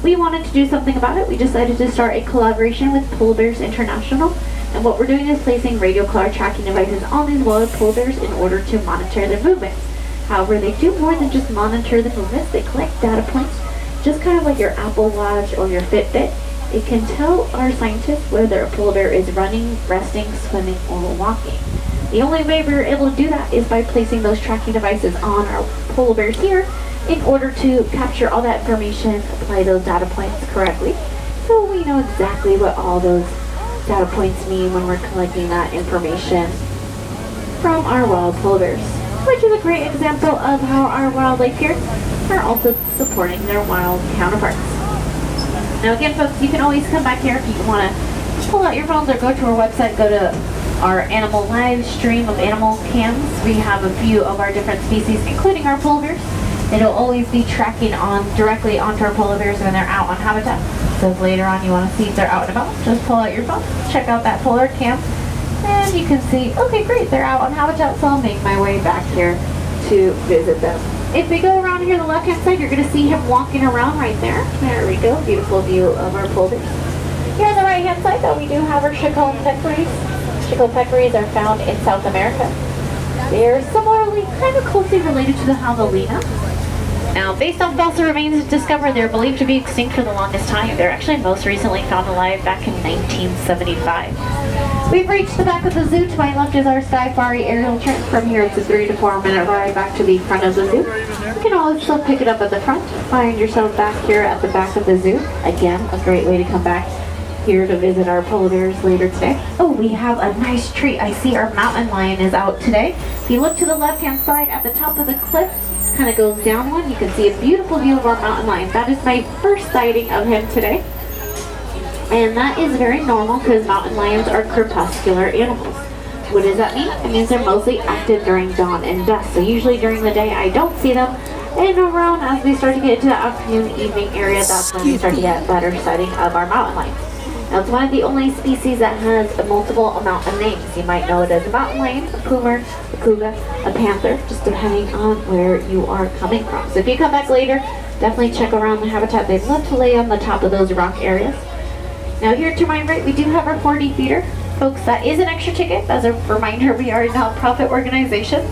We wanted to do something about it. We decided to start a collaboration with Polar Bears International. And what we're doing is placing radio collar tracking devices on these wild polar bears in order to monitor their movements. However, they do more than just monitor the movements. They collect data points, just kind of like your Apple Watch or your Fitbit. It can tell our scientists whether a polar bear is running, resting, swimming, or walking. The only way we're able to do that is by placing those tracking devices on our polar bears here in order to capture all that information, apply those data points correctly, so we know exactly what all those data points mean when we're collecting that information from our wild polar bears, which is a great example of how our wildlife here are also supporting their wild counterparts. Now again, folks, you can always come back here if you want to pull out your phones or go to our website, go to our animal live stream of animal cams. We have a few of our different species, including our polar bears. It'll always be tracking on directly onto our polar bears when they're out on habitat. So if later on you want to see if they're out and about, just pull out your phone, check out that polar cam, and you can see, okay, great, they're out on habitat, so I'll make my way back here to visit them. If we go around here to the left-hand side, you're going to see him walking around right there. There we go, beautiful view of our polar bears. Here on the right-hand side, though, we do have our Chicole peccaries. Chicole peccaries are found in South America. They're similarly kind of closely related to the javelina. Now, based on fossil remains discovered, they're believed to be extinct for the longest time. They're actually most recently found alive back in 1975. We've reached the back of the zoo. To my left is our Skyfari aerial trip. From here, it's a 3 to 4 minute ride back to the front of the zoo. You can also pick it up at the front. Find yourself back here at the back of the zoo. Again, a great way to come back here to visit our polar bears later today. Oh, we have a nice treat. I see our mountain lion is out today. If you look to the left-hand side at the top of the cliff, kind of goes down one, you can see a beautiful view of our mountain lion. That is my first sighting of him today. And that is very normal because mountain lions are crepuscular animals. What does that mean? It means they're mostly active during dawn and dusk. So usually during the day I don't see them. And around as we start to get into the afternoon, evening area, that's when we start to get better sighting of our mountain lions. Now, it's one of the only species that has a multiple amount of names. You might know it as a mountain lion, a puma, a cougar, a panther, just depending on where you are coming from. So if you come back later, definitely check around the habitat. They'd love to lay on the top of those rock areas. Now here to my right, we do have our 4D feeder. folks, that is an extra ticket. As a reminder, we are a non-profit organization.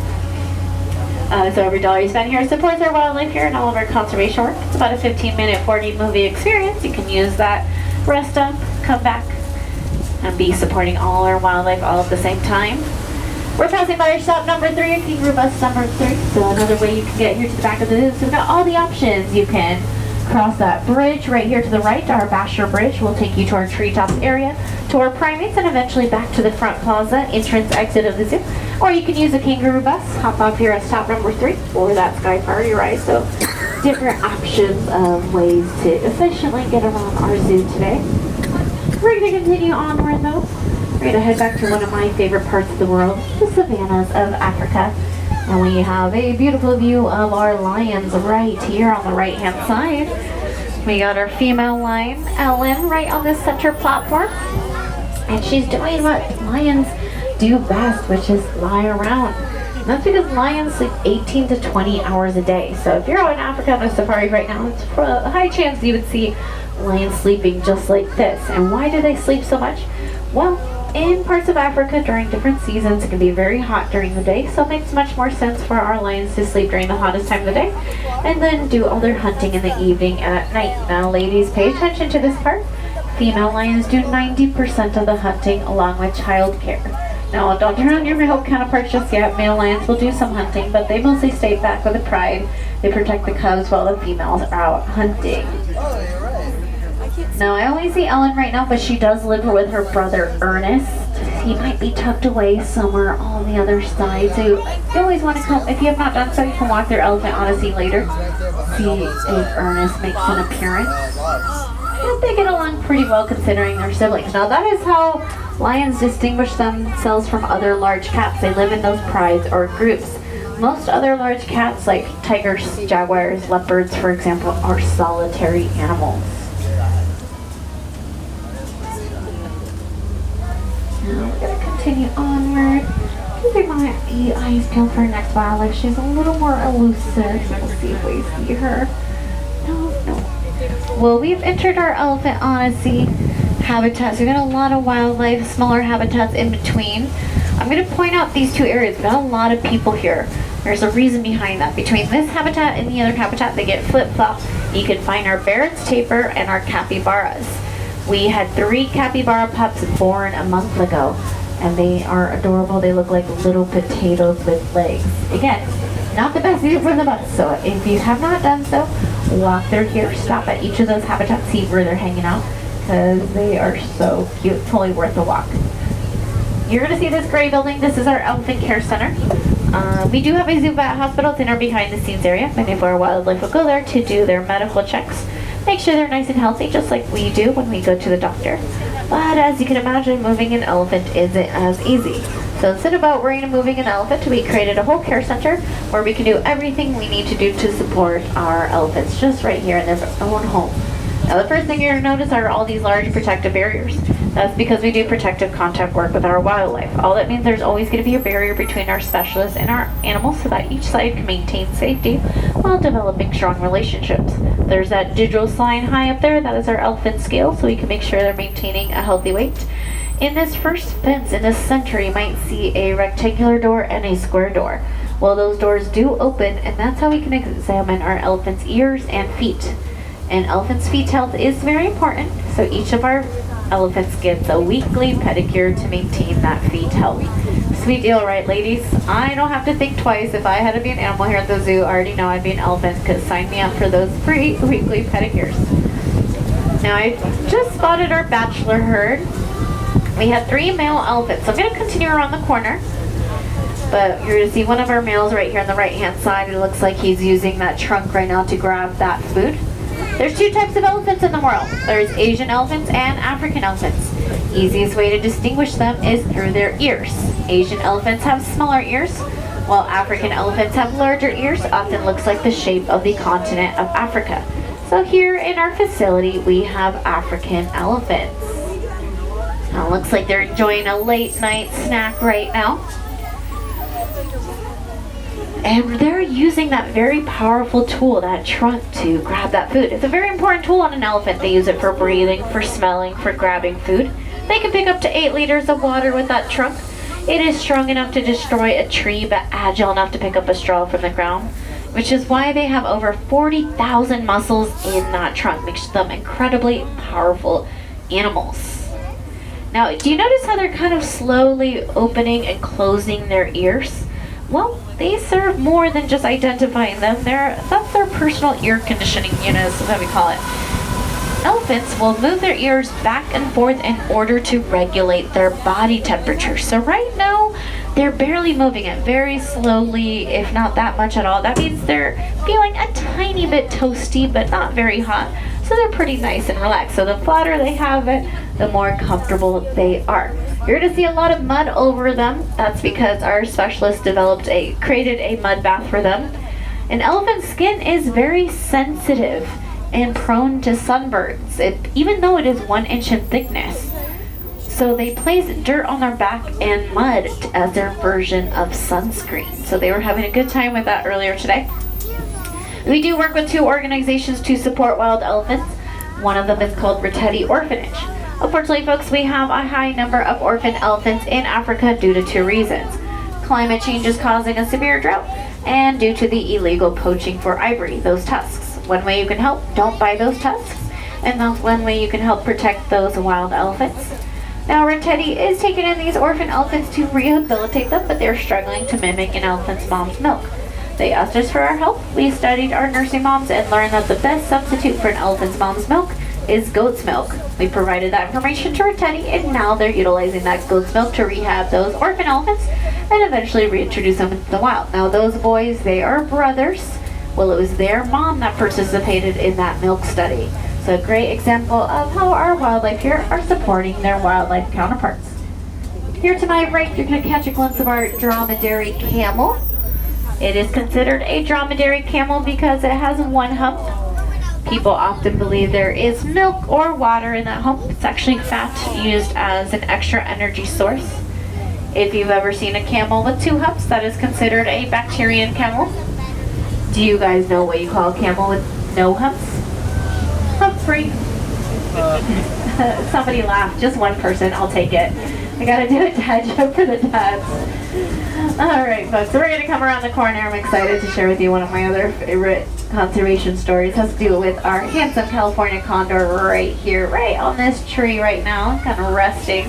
So every dollar you spend here supports our wildlife here and all of our conservation work. It's about a 15-minute 4D movie experience. You can use that, rest up, come back, and be supporting all our wildlife all at the same time. We're passing by our stop number 3, Kangaroo Bus number 3. So another way you can get here to the back of the zoo. So we've got all the options. You can cross that bridge right here to the right, our Basher Bridge will take you to our treetops area, to our primates, and eventually back to the front plaza, entrance exit of the zoo. Or you can use a Kangaroo Bus, hop off here at stop number 3, or that Sky Party ride. So different options of ways to efficiently get around our zoo today. We're going to continue onward though. We're going to head back to one of my favorite parts of the world, the savannas of Africa. And we have a beautiful view of our lions right here on the right hand side. We got our female lion, Ellen, right on this center platform. And she's doing what lions do best, which is lie around. And that's because lions sleep 18 to 20 hours a day. So if you're out in Africa on a safari right now, it's a high chance you would see lions sleeping just like this. And why do they sleep so much? Well, in parts of Africa during different seasons, it can be very hot during the day, so it makes much more sense for our lions to sleep during the hottest time of the day and then do all their hunting in the evening and at night. Now ladies, pay attention to this part. Female lions do 90% of the hunting along with child care. Now don't turn on your male counterparts just yet. Male lions will do some hunting, but they mostly stay back with the pride. They protect the cubs while the females are out hunting. Now, I only see Ellen right now, but she does live with her brother, Ernest. He might be tucked away somewhere on the other side. So you always want to come, if you have not done so, you can walk through Elephant Odyssey later. See if Ernest makes an appearance. And they get along pretty well considering they're siblings. Now, that is how lions distinguish themselves from other large cats. They live in those prides or groups. Most other large cats, like tigers, jaguars, leopards, for example, are solitary animals. Now we're going to continue onward. Keeping my eyes peeled for our next wildlife. She's a little more elusive. Let's see if we see her. No. Well, we've entered our Elephant Odyssey habitats. We've got a lot of wildlife, smaller habitats in between. I'm going to point out these two areas. We've got a lot of people here. There's a reason behind that. Between this habitat and the other habitat, they get flip-flopped. You can find our Barrett's tapir and our capybaras. We had 3 capybara pups born a month ago, and they are adorable. They look like little potatoes with legs. Again, not the best view for the bus, so if you have not done so, walk through here, stop at each of those habitats, see where they're hanging out, because they are so cute. Totally worth a walk. You're going to see this gray building. This is our Elephant Care Center. We do have a zoo vet hospital. It's in our behind the scenes area. Many of our wildlife will go there to do their medical checks. Make sure they're nice and healthy, just like we do when we go to the doctor. But as you can imagine, moving an elephant isn't as easy. So instead of worrying and moving an elephant, we created a whole care center where we can do everything we need to do to support our elephants just right here in their own home. Now the first thing you're going to notice are all these large protective barriers. That's because we do protective contact work with our wildlife. All that means there's always going to be a barrier between our specialists and our animals so that each side can maintain safety while developing strong relationships. There's that digital sign high up there. That is our elephant scale, so we can make sure they're maintaining a healthy weight. In this first fence in this center, you might see a rectangular door and a square door. Well, those doors do open, and that's how we can examine our elephant's ears and feet. And elephant's feet health is very important, so each of our elephants gets a weekly pedicure to maintain that feet health. Sweet deal, right, ladies? I don't have to think twice. If I had to be an animal here at the zoo, I already know I'd be an elephant, because sign me up for those free weekly pedicures. Now, I just spotted our bachelor herd. We have 3 male elephants, so I'm going to continue around the corner. But you're going to see one of our males right here on the right-hand side. It looks like he's using that trunk right now to grab that food. There's 2 types of elephants in the world. There's Asian elephants and African elephants. Easiest way to distinguish them is through their ears. Asian elephants have smaller ears, while African elephants have larger ears. Often looks like the shape of the continent of Africa. So here in our facility, we have African elephants. Now it looks like they're enjoying a late night snack right now. And they're using that very powerful tool, that trunk, to grab that food. It's a very important tool on an elephant. They use it for breathing, for smelling, for grabbing food. They can pick up to 8 liters of water with that trunk. It is strong enough to destroy a tree, but agile enough to pick up a straw from the ground, which is why they have over 40,000 muscles in that trunk, makes them incredibly powerful animals. Now, do you notice how they're kind of slowly opening and closing their ears? Well, they serve more than just identifying them. That's their personal ear conditioning unit, is what we call it. Elephants will move their ears back and forth in order to regulate their body temperature. So right now, they're barely moving it, very slowly, if not that much at all. That means they're feeling a tiny bit toasty, but not very hot. So they're pretty nice and relaxed. So the flatter they have it, the more comfortable they are. You're gonna see a lot of mud over them. That's because our specialist created a mud bath for them. An elephant's skin is very sensitive and prone to sunburns, even though it is 1 inch in thickness. So they place dirt on their back and mud as their version of sunscreen. So they were having a good time with that earlier today. We do work with 2 organizations to support wild elephants. One of them is called Ritteti Orphanage. Unfortunately, folks, we have a high number of orphan elephants in Africa due to 2 reasons. Climate change is causing a severe drought, and due to the illegal poaching for ivory, those tusks. One way you can help, don't buy those tusks, and that's one way you can help protect those wild elephants. Now, Ritteti is taking in these orphan elephants to rehabilitate them, but they're struggling to mimic an elephant's mom's milk. They asked us for our help. We studied our nursing moms and learned that the best substitute for an elephant's mom's milk is goat's milk. We provided that information to Ritteti, and now they're utilizing that goat's milk to rehab those orphan elephants and eventually reintroduce them into the wild. Now, those boys, they are brothers. Well, it was their mom that participated in that milk study. So a great example of how our wildlife here are supporting their wildlife counterparts. Here to my right, you're going to catch a glimpse of our dromedary camel. It is considered a dromedary camel because it has 1 hump. People often believe there is milk or water in that hump. It's actually fat used as an extra energy source. If you've ever seen a camel with 2 humps, that is considered a Bactrian camel. Do you guys know what you call a camel with no humps? Hump-free. Somebody laughed. Just 1 person. I'll take it. I gotta do a dad joke for the dads. Alright, folks. So we're gonna come around the corner. I'm excited to share with you one of my other favorite conservation stories. It has to do with our handsome California condor right here, right on this tree right now, kind of resting.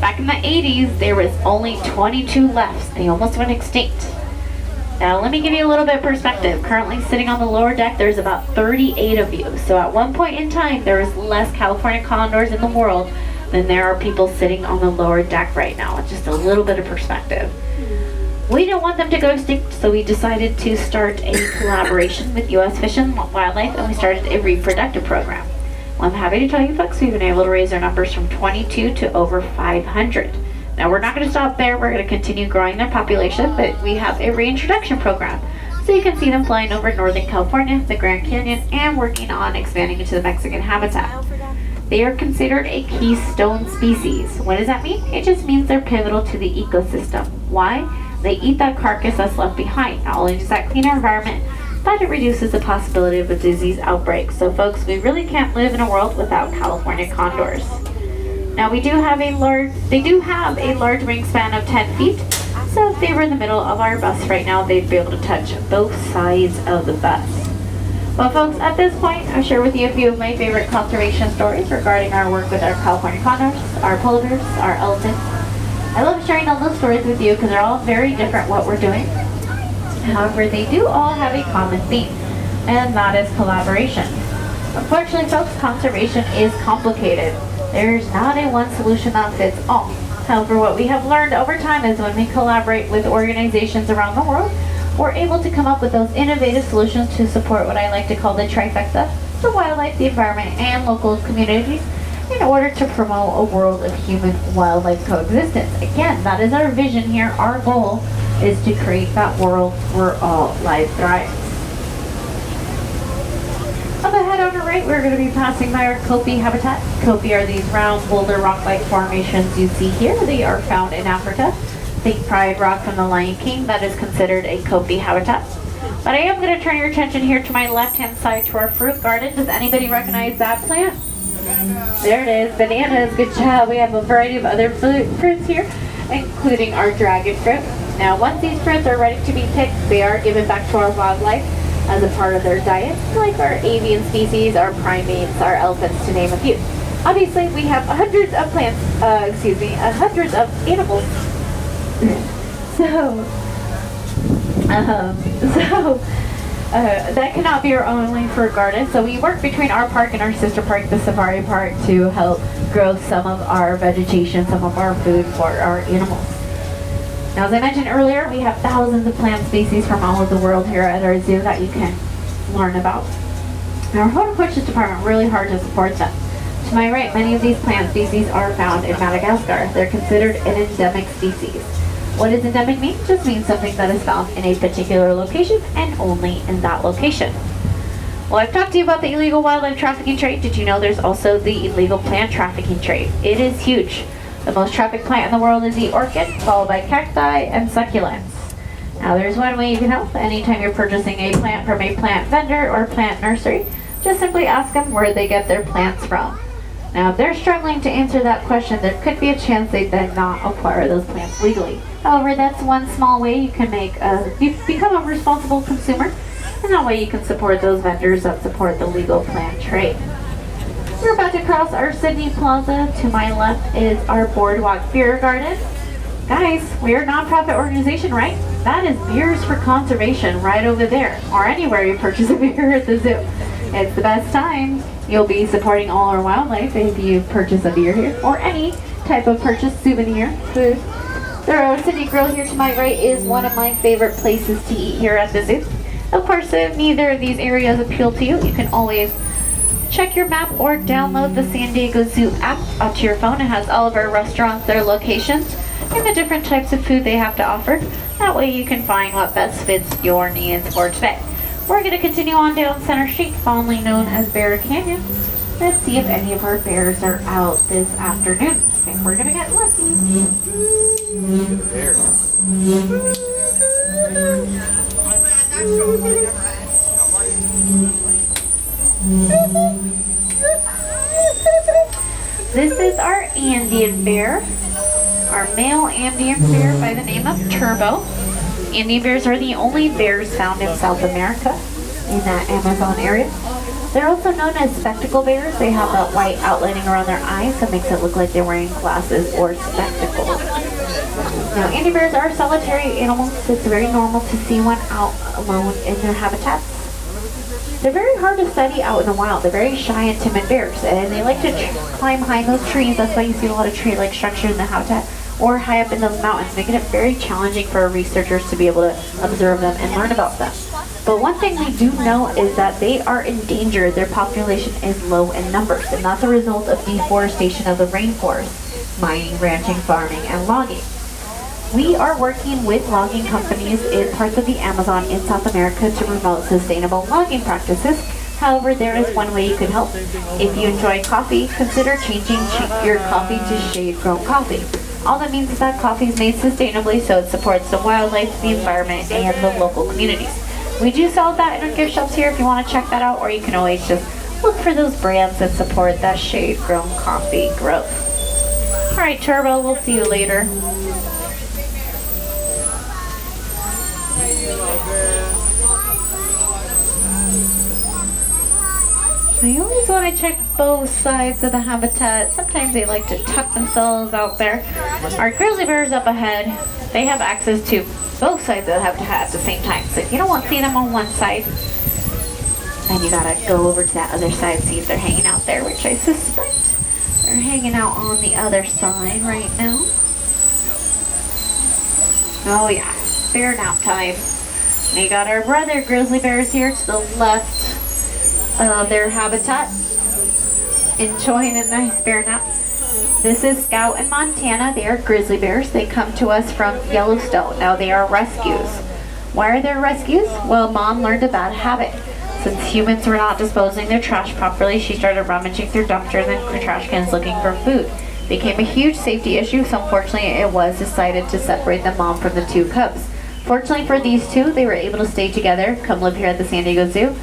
Back in the 80s, there was only 22 left. They almost went extinct. Now, let me give you a little bit of perspective. Currently sitting on the lower deck, there's about 38 of you. So at one point in time, there was less California condors in the world than there are people sitting on the lower deck right now. Just a little bit of perspective. We don't want them to go extinct, so we decided to start a collaboration with U.S. Fish and Wildlife, and we started a reproductive program. Well, I'm happy to tell you folks, we've been able to raise our numbers from 22 to over 500. Now, we're not going to stop there. We're going to continue growing their population, but we have a reintroduction program. So you can see them flying over Northern California, the Grand Canyon, and working on expanding into the Mexican habitat. They are considered a keystone species. What does that mean? It just means they're pivotal to the ecosystem. Why? They eat that carcass that's left behind. Not only does that clean our environment, but it reduces the possibility of a disease outbreak. So folks, we really can't live in a world without California condors. Now they do have a large wingspan of 10 feet. So if they were in the middle of our bus right now, they'd be able to touch both sides of the bus. Well, folks, at this point, I'll share with you a few of my favorite conservation stories regarding our work with our California condors, our polar bears, our elephants. I love sharing all those stories with you because they're all very different what we're doing. However, they do all have a common theme, and that is collaboration. Unfortunately, folks, conservation is complicated. There's not a one solution that fits all. However, what we have learned over time is when we collaborate with organizations around the world, we're able to come up with those innovative solutions to support what I like to call the trifecta, the wildlife, the environment, and local communities, in order to promote a world of human-wildlife coexistence. Again, that is our vision here. Our goal is to create that world where all life thrives. Up ahead on the right, we're going to be passing by our Kopi habitat. Kopi are these round boulder rock-like formations you see here. They are found in Africa. Think Pride Rock from the Lion King. That is considered a Kopi habitat. But I am going to turn your attention here to my left-hand side to our fruit garden. Does anybody recognize that plant? There it is, bananas, good job. We have a variety of other fruits here, including our dragon fruit. Now, once these fruits are ready to be picked, they are given back to our wildlife as a part of their diet, like our avian species, our primates, our elephants, to name a few. Obviously, we have hundreds of hundreds of animals. That cannot be our only fruit garden. So we work between our park and our sister park, the Safari Park, to help grow some of our vegetation, some of our food for our animals. Now, as I mentioned earlier, we have thousands of plant species from all over the world here at our zoo that you can learn about. Our horticulture department really hard to support them. To my right, many of these plant species are found in Madagascar. They're considered an endemic species. What does endemic mean? It just means something that is found in a particular location and only in that location. Well, I've talked to you about the illegal wildlife trafficking trade. Did you know there's also the illegal plant trafficking trade? It is huge. The most trafficked plant in the world is the orchid, followed by cacti and succulents. Now, there's one way you can help. Anytime you're purchasing a plant from a plant vendor or plant nursery, just simply ask them where they get their plants from. Now, if they're struggling to answer that question, there could be a chance they did not acquire those plants legally. However, that's one small way you can become a responsible consumer, and that way you can support those vendors that support the legal plant trade. We're about to cross our Sydney Plaza. To my left is our Boardwalk Beer Garden. Guys, we're a nonprofit organization, right? That is Beers for Conservation right over there, or anywhere you purchase a beer at the zoo. It's the best time. You'll be supporting all our wildlife if you purchase a beer here, or any type of purchase souvenir, food. The Road City Grill here to my right is one of my favorite places to eat here at the zoo. Of course, if neither of these areas appeal to you, you can always check your map or download the San Diego Zoo app onto your phone. It has all of our restaurants, their locations, and the different types of food they have to offer. That way you can find what best fits your needs for today. We're going to continue on down Center Street, fondly known as Bear Canyon. Let's see if any of our bears are out this afternoon. I think we're going to get lucky. This is our Andean bear, our male Andean bear by the name of Turbo. Andean bears are the only bears found in South America, in that Amazon area. They're also known as spectacle bears. They have that white outlining around their eyes that makes it look like they're wearing glasses or spectacles. Now, Andean bears are solitary animals. It's very normal to see one out alone in their habitats. They're very hard to study out in the wild. They're very shy and timid bears, and they like to climb high in those trees. That's why you see a lot of tree-like structures in the habitat, or high up in those mountains, making it very challenging for researchers to be able to observe them and learn about them. But one thing we do know is that they are endangered. Their population is low in numbers, and that's a result of deforestation of the rainforest, mining, ranching, farming, and logging. We are working with logging companies in parts of the Amazon in South America to promote sustainable logging practices. However, there is one way you can help. If you enjoy coffee, consider changing your coffee to shade-grown coffee. All that means is that coffee is made sustainably, so it supports the wildlife, the environment, and the local communities. We do sell that in our gift shops here if you want to check that out, or you can always just look for those brands that support that shade-grown coffee growth. All right, Turbo, we'll see you later. I always want to check both sides of the habitat. Sometimes they like to tuck themselves out there. Our grizzly bears up ahead, they have access to both sides of the habitat at the same time. So if you don't want to see them on one side, then you gotta go over to that other side, see if they're hanging out there, which I suspect they're hanging out on the other side right now. Oh yeah, bear nap time. We got our brother grizzly bears here to the left of their habitat, enjoying a nice bear nap. This is Scout in Montana. They are grizzly bears. They come to us from Yellowstone. Now they are rescues. Why are they rescues? Well, Mom learned a bad habit. Since humans were not disposing their trash properly, she started rummaging through dumpsters and trash cans looking for food. It became a huge safety issue, so unfortunately it was decided to separate the mom from the two cubs. Fortunately for these two, they were able to stay together, come live here at the San Diego Zoo.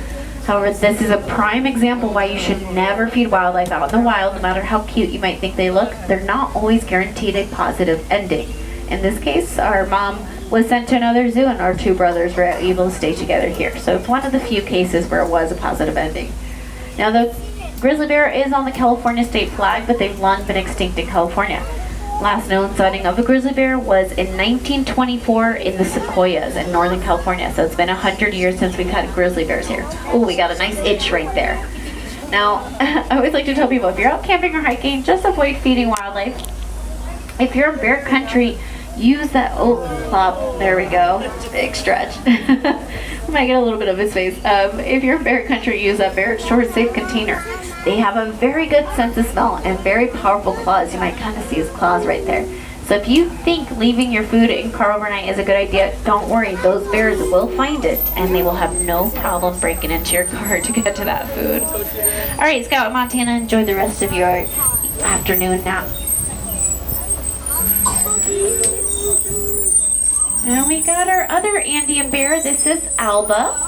However, this is a prime example why you should never feed wildlife out in the wild, no matter how cute you might think they look. They're not always guaranteed a positive ending. In this case, our mom was sent to another zoo and our two brothers were able to stay together here. So it's one of the few cases where it was a positive ending. Now the grizzly bear is on the California state flag, but they've long been extinct in California. Last known sighting of a grizzly bear was in 1924 in the Sequoias in Northern California. So it's been 100 years since we've had grizzly bears here. Oh, we got a nice itch right there. Now, I always like to tell people, if you're out camping or hiking, just avoid feeding wildlife. If you're in bear country, use that, oh, plop, there we go. It's a big stretch. I might get a little bit of his face. If you're in bear country, use that bear storage safe container. They have a very good sense of smell and very powerful claws. You might kind of see his claws right there. So if you think leaving your food in car overnight is a good idea, don't worry. Those bears will find it and they will have no problem breaking into your car to get to that food. All right, Scout Montana, enjoy the rest of your afternoon nap. And we got our other Andean bear. This is Alba.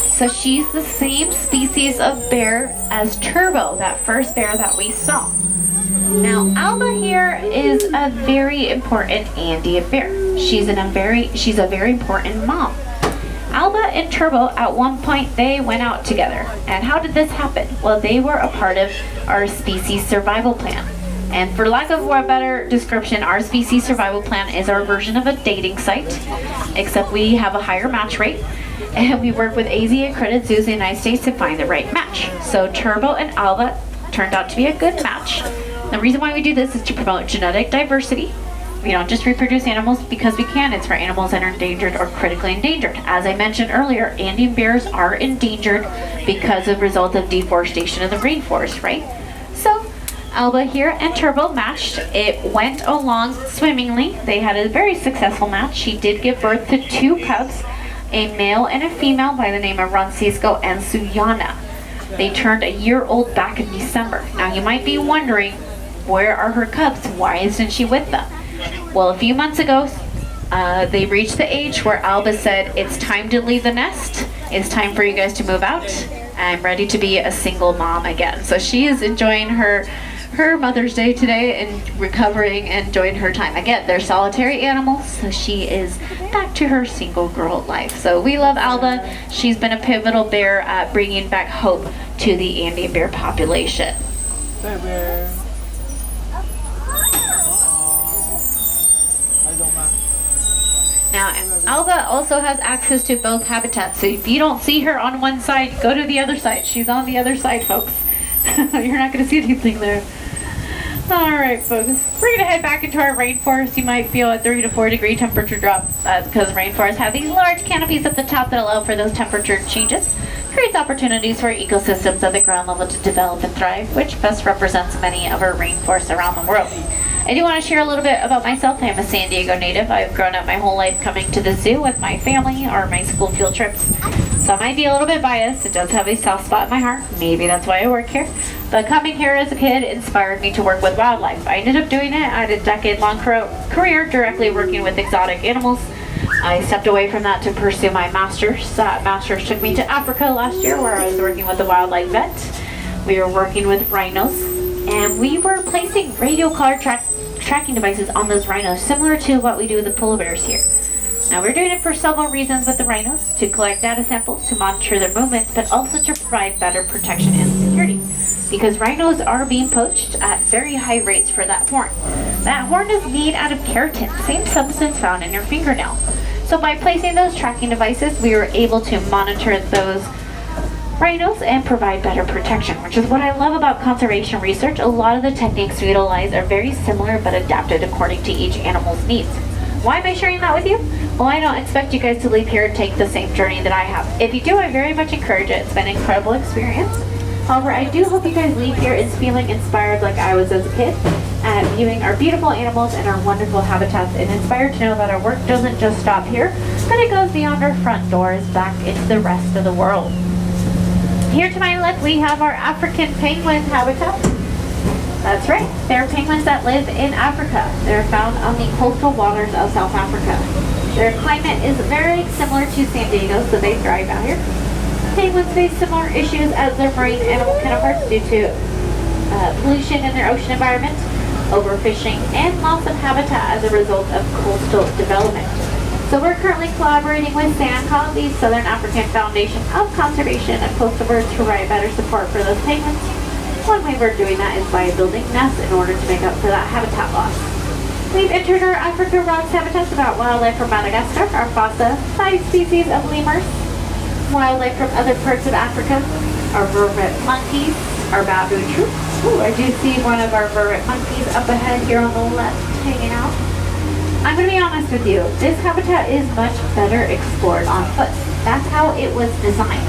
So she's the same species of bear as Turbo, that first bear that we saw. Now Alba here is a very important Andean bear. She's a very important mom. Alba and Turbo at one point they went out together. And how did this happen? Well, they were a part of our species survival plan. And for lack of a better description, our species survival plan is our version of a dating site, except we have a higher match rate. And we work with AZ accredited zoos in the United States to find the right match. So Turbo and Alba turned out to be a good match. The reason why we do this is to promote genetic diversity. We don't just reproduce animals because we can. It's for animals that are endangered or critically endangered. As I mentioned earlier, Andean bears are endangered because of the result of deforestation of the rainforest, right? So Alba here and Turbo matched. It went along swimmingly. They had a very successful match. She did give birth to 2 cubs, a male and a female by the name of Francisco and Suyana. They turned a year old back in December. Now you might be wondering, where are her cubs? Why isn't she with them? Well, a few months ago, they reached the age where Alba said, it's time to leave the nest. It's time for you guys to move out. I'm ready to be a single mom again. So she is enjoying her Mother's Day today and recovering and enjoying her time. Again, they're solitary animals, so she is back to her single girl life. So we love Alba. She's been a pivotal bear at bringing back hope to the Andean bear population. Bear. Now, Alba also has access to both habitats, so if you don't see her on one side, go to the other side. She's on the other side, folks. You're not going to see anything there. Alright, folks. We're going to head back into our rainforest. You might feel a 3 to 4 degree temperature drop. That's because rainforests have these large canopies at the top that allow for those temperature changes. Creates opportunities for ecosystems at the ground level to develop and thrive, which best represents many of our rainforests around the world. I do want to share a little bit about myself. I am a San Diego native. I've grown up my whole life coming to the zoo with my family or my school field trips. So I might be a little bit biased. It does have a soft spot in my heart. Maybe that's why I work here. But coming here as a kid inspired me to work with wildlife. I ended up doing it. I had a decade-long career directly working with exotic animals. I stepped away from that to pursue my master's. Master's took me to Africa last year where I was working with a wildlife vet. We were working with rhinos. And we were placing radio collar tracking devices on those rhinos, similar to what we do with the polar bears here. Now we're doing it for several reasons with the rhinos, to collect data samples, to monitor their movements, but also to provide better protection and security. Because rhinos are being poached at very high rates for that horn. That horn is made out of keratin, same substance found in your fingernail. So by placing those tracking devices, we were able to monitor those rhinos and provide better protection, which is what I love about conservation research. A lot of the techniques we utilize are very similar but adapted according to each animal's needs. Why am I sharing that with you? Well, I don't expect you guys to leave here and take the same journey that I have. If you do, I very much encourage it. It's been an incredible experience. However, I do hope you guys leave here and feeling inspired like I was as a kid at viewing our beautiful animals and our wonderful habitats, and inspired to know that our work doesn't just stop here, but it goes beyond our front doors back into the rest of the world. Here to my left, we have our African penguin habitat. That's right, they're penguins that live in Africa. They're found on the coastal waters of South Africa. Their climate is very similar to San Diego, so they thrive out here. penguins face similar issues as their marine animal counterparts due to pollution in their ocean environment, overfishing, and loss of habitat as a result of coastal development. So we're currently collaborating with SANCOB, the Southern African Foundation of Conservation of Coastal Birds, to provide better support for those penguins. One way we're doing that is by building nests in order to make up for that habitat loss. We've entered our Africa Rocks habitats about wildlife from Madagascar, our fossa, 5 species of lemurs, wildlife from other parts of Africa, our vervet monkeys, our baboon troop. Ooh, I do see one of our vervet monkeys up ahead here on the left hanging out. I'm going to be honest with you, this habitat is much better explored on foot. That's how it was designed.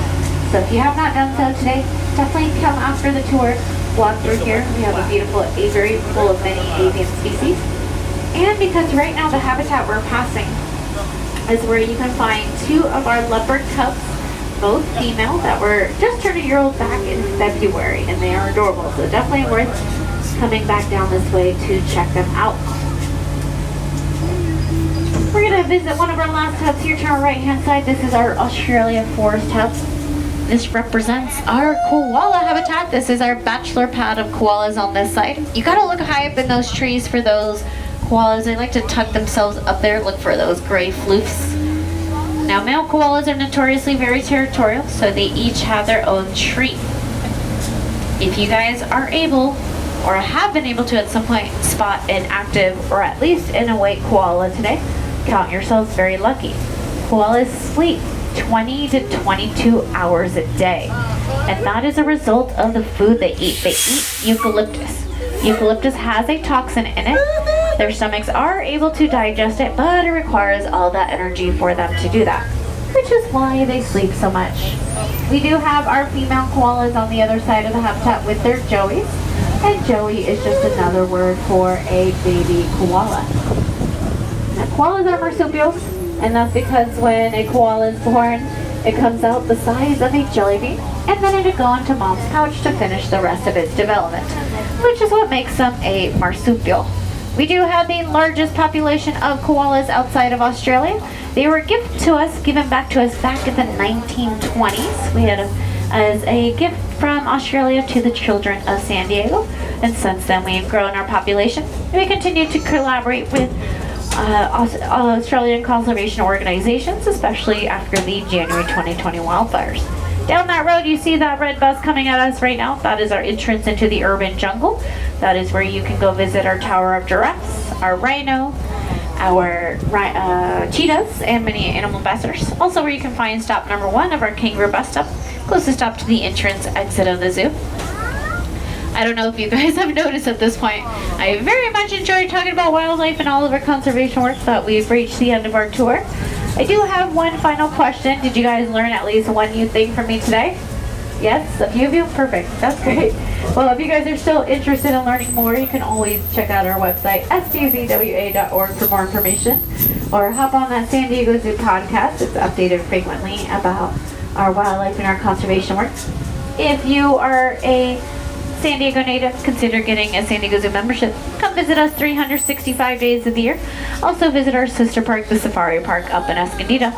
So if you have not done so today, definitely come after the tour, walk through here. We have a beautiful aviary full of many avian species. And because right now the habitat we're passing is where you can find 2 of our leopard cubs, both female, that were just turned a year old back in February, and they are adorable. So definitely worth coming back down this way to check them out. We're going to visit one of our last hubs here to our right hand side. This is our Australia Forest Hub. This represents our koala habitat. This is our bachelor pad of koalas on this side. You got to look high up in those trees for those koalas. They like to tuck themselves up there, look for those gray floofs. Now, male koalas are notoriously very territorial, so they each have their own tree. If you guys are able, or have been able to at some point, spot an active or at least an awake koala today, count yourselves very lucky. Koalas sleep 20 to 22 hours a day, and that is a result of the food they eat. They eat eucalyptus. Eucalyptus has a toxin in it. Their stomachs are able to digest it, but it requires all that energy for them to do that, which is why they sleep so much. We do have our female koalas on the other side of the habitat with their joeys, and joey is just another word for a baby koala. Now, koalas are marsupials, and that's because when a koala is born, it comes out the size of a jelly bean, and then it'll go into mom's pouch to finish the rest of its development, which is what makes them a marsupial. We do have the largest population of koalas outside of Australia. They were given back to us back in the 1920s. We had them as a gift from Australia to the children of San Diego, and since then we've grown our population. We continue to collaborate with Australian conservation organizations, especially after the January 2020 wildfires. Down that road, you see that red bus coming at us right now. That is our entrance into the urban jungle. That is where you can go visit our Tower of Giraffes, our rhino, our cheetahs, and many animal ambassadors. Also where you can find stop number 1 of our kangaroo bus stop, closest stop to the entrance exit of the zoo. I don't know if you guys have noticed at this point, I very much enjoyed talking about wildlife and all of our conservation work, but we've reached the end of our tour. I do have one final question. Did you guys learn at least one new thing from me today? Yes, a few of you? Perfect. That's great. Well, if you guys are still interested in learning more, you can always check out our website, spzwa.org, for more information, or hop on that San Diego Zoo podcast. It's updated frequently about our wildlife and our conservation work. If you are a San Diego native, consider getting a San Diego Zoo membership. Come visit us 365 days of the year. Also visit our sister park, the Safari Park up in Escondido.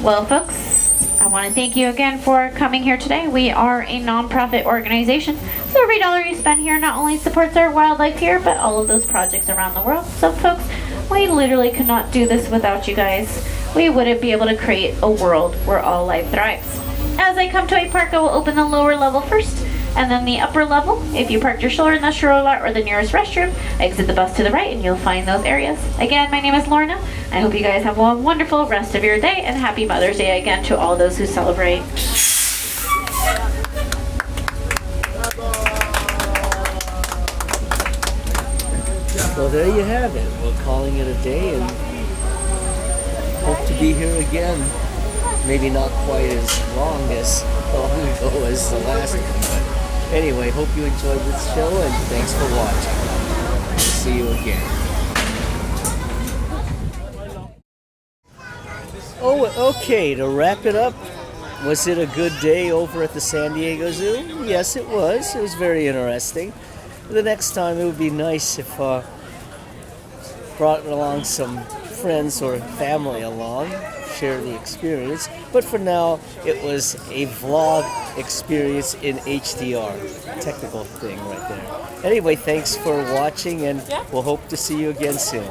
Well, folks, I want to thank you again for coming here today. We are a non-profit organization, so every dollar you spend here not only supports our wildlife here, but all of those projects around the world. So, folks, we literally could not do this without you guys. We wouldn't be able to create a world where all life thrives. As I come to a park, I will open the lower level first, and then the upper level. If you parked your stroller in the stroller or the nearest restroom, exit the bus to the right and you'll find those areas. Again, my name is Lorna. I hope you guys have a wonderful rest of your day, and happy Mother's Day again to all those who celebrate. So there you have it. We're calling it a day and hope to be here again. Maybe not quite as long ago as the last one, but anyway, hope you enjoyed this show and thanks for watching. See you again. Oh, okay, to wrap it up, was it a good day over at the San Diego Zoo? Yes, it was. It was very interesting. The next time it would be nice if brought along some friends or family along. share the experience. But for now, it was a vlog experience in HDR. Technical thing right there. Anyway, thanks for watching, and we'll hope to see you again soon.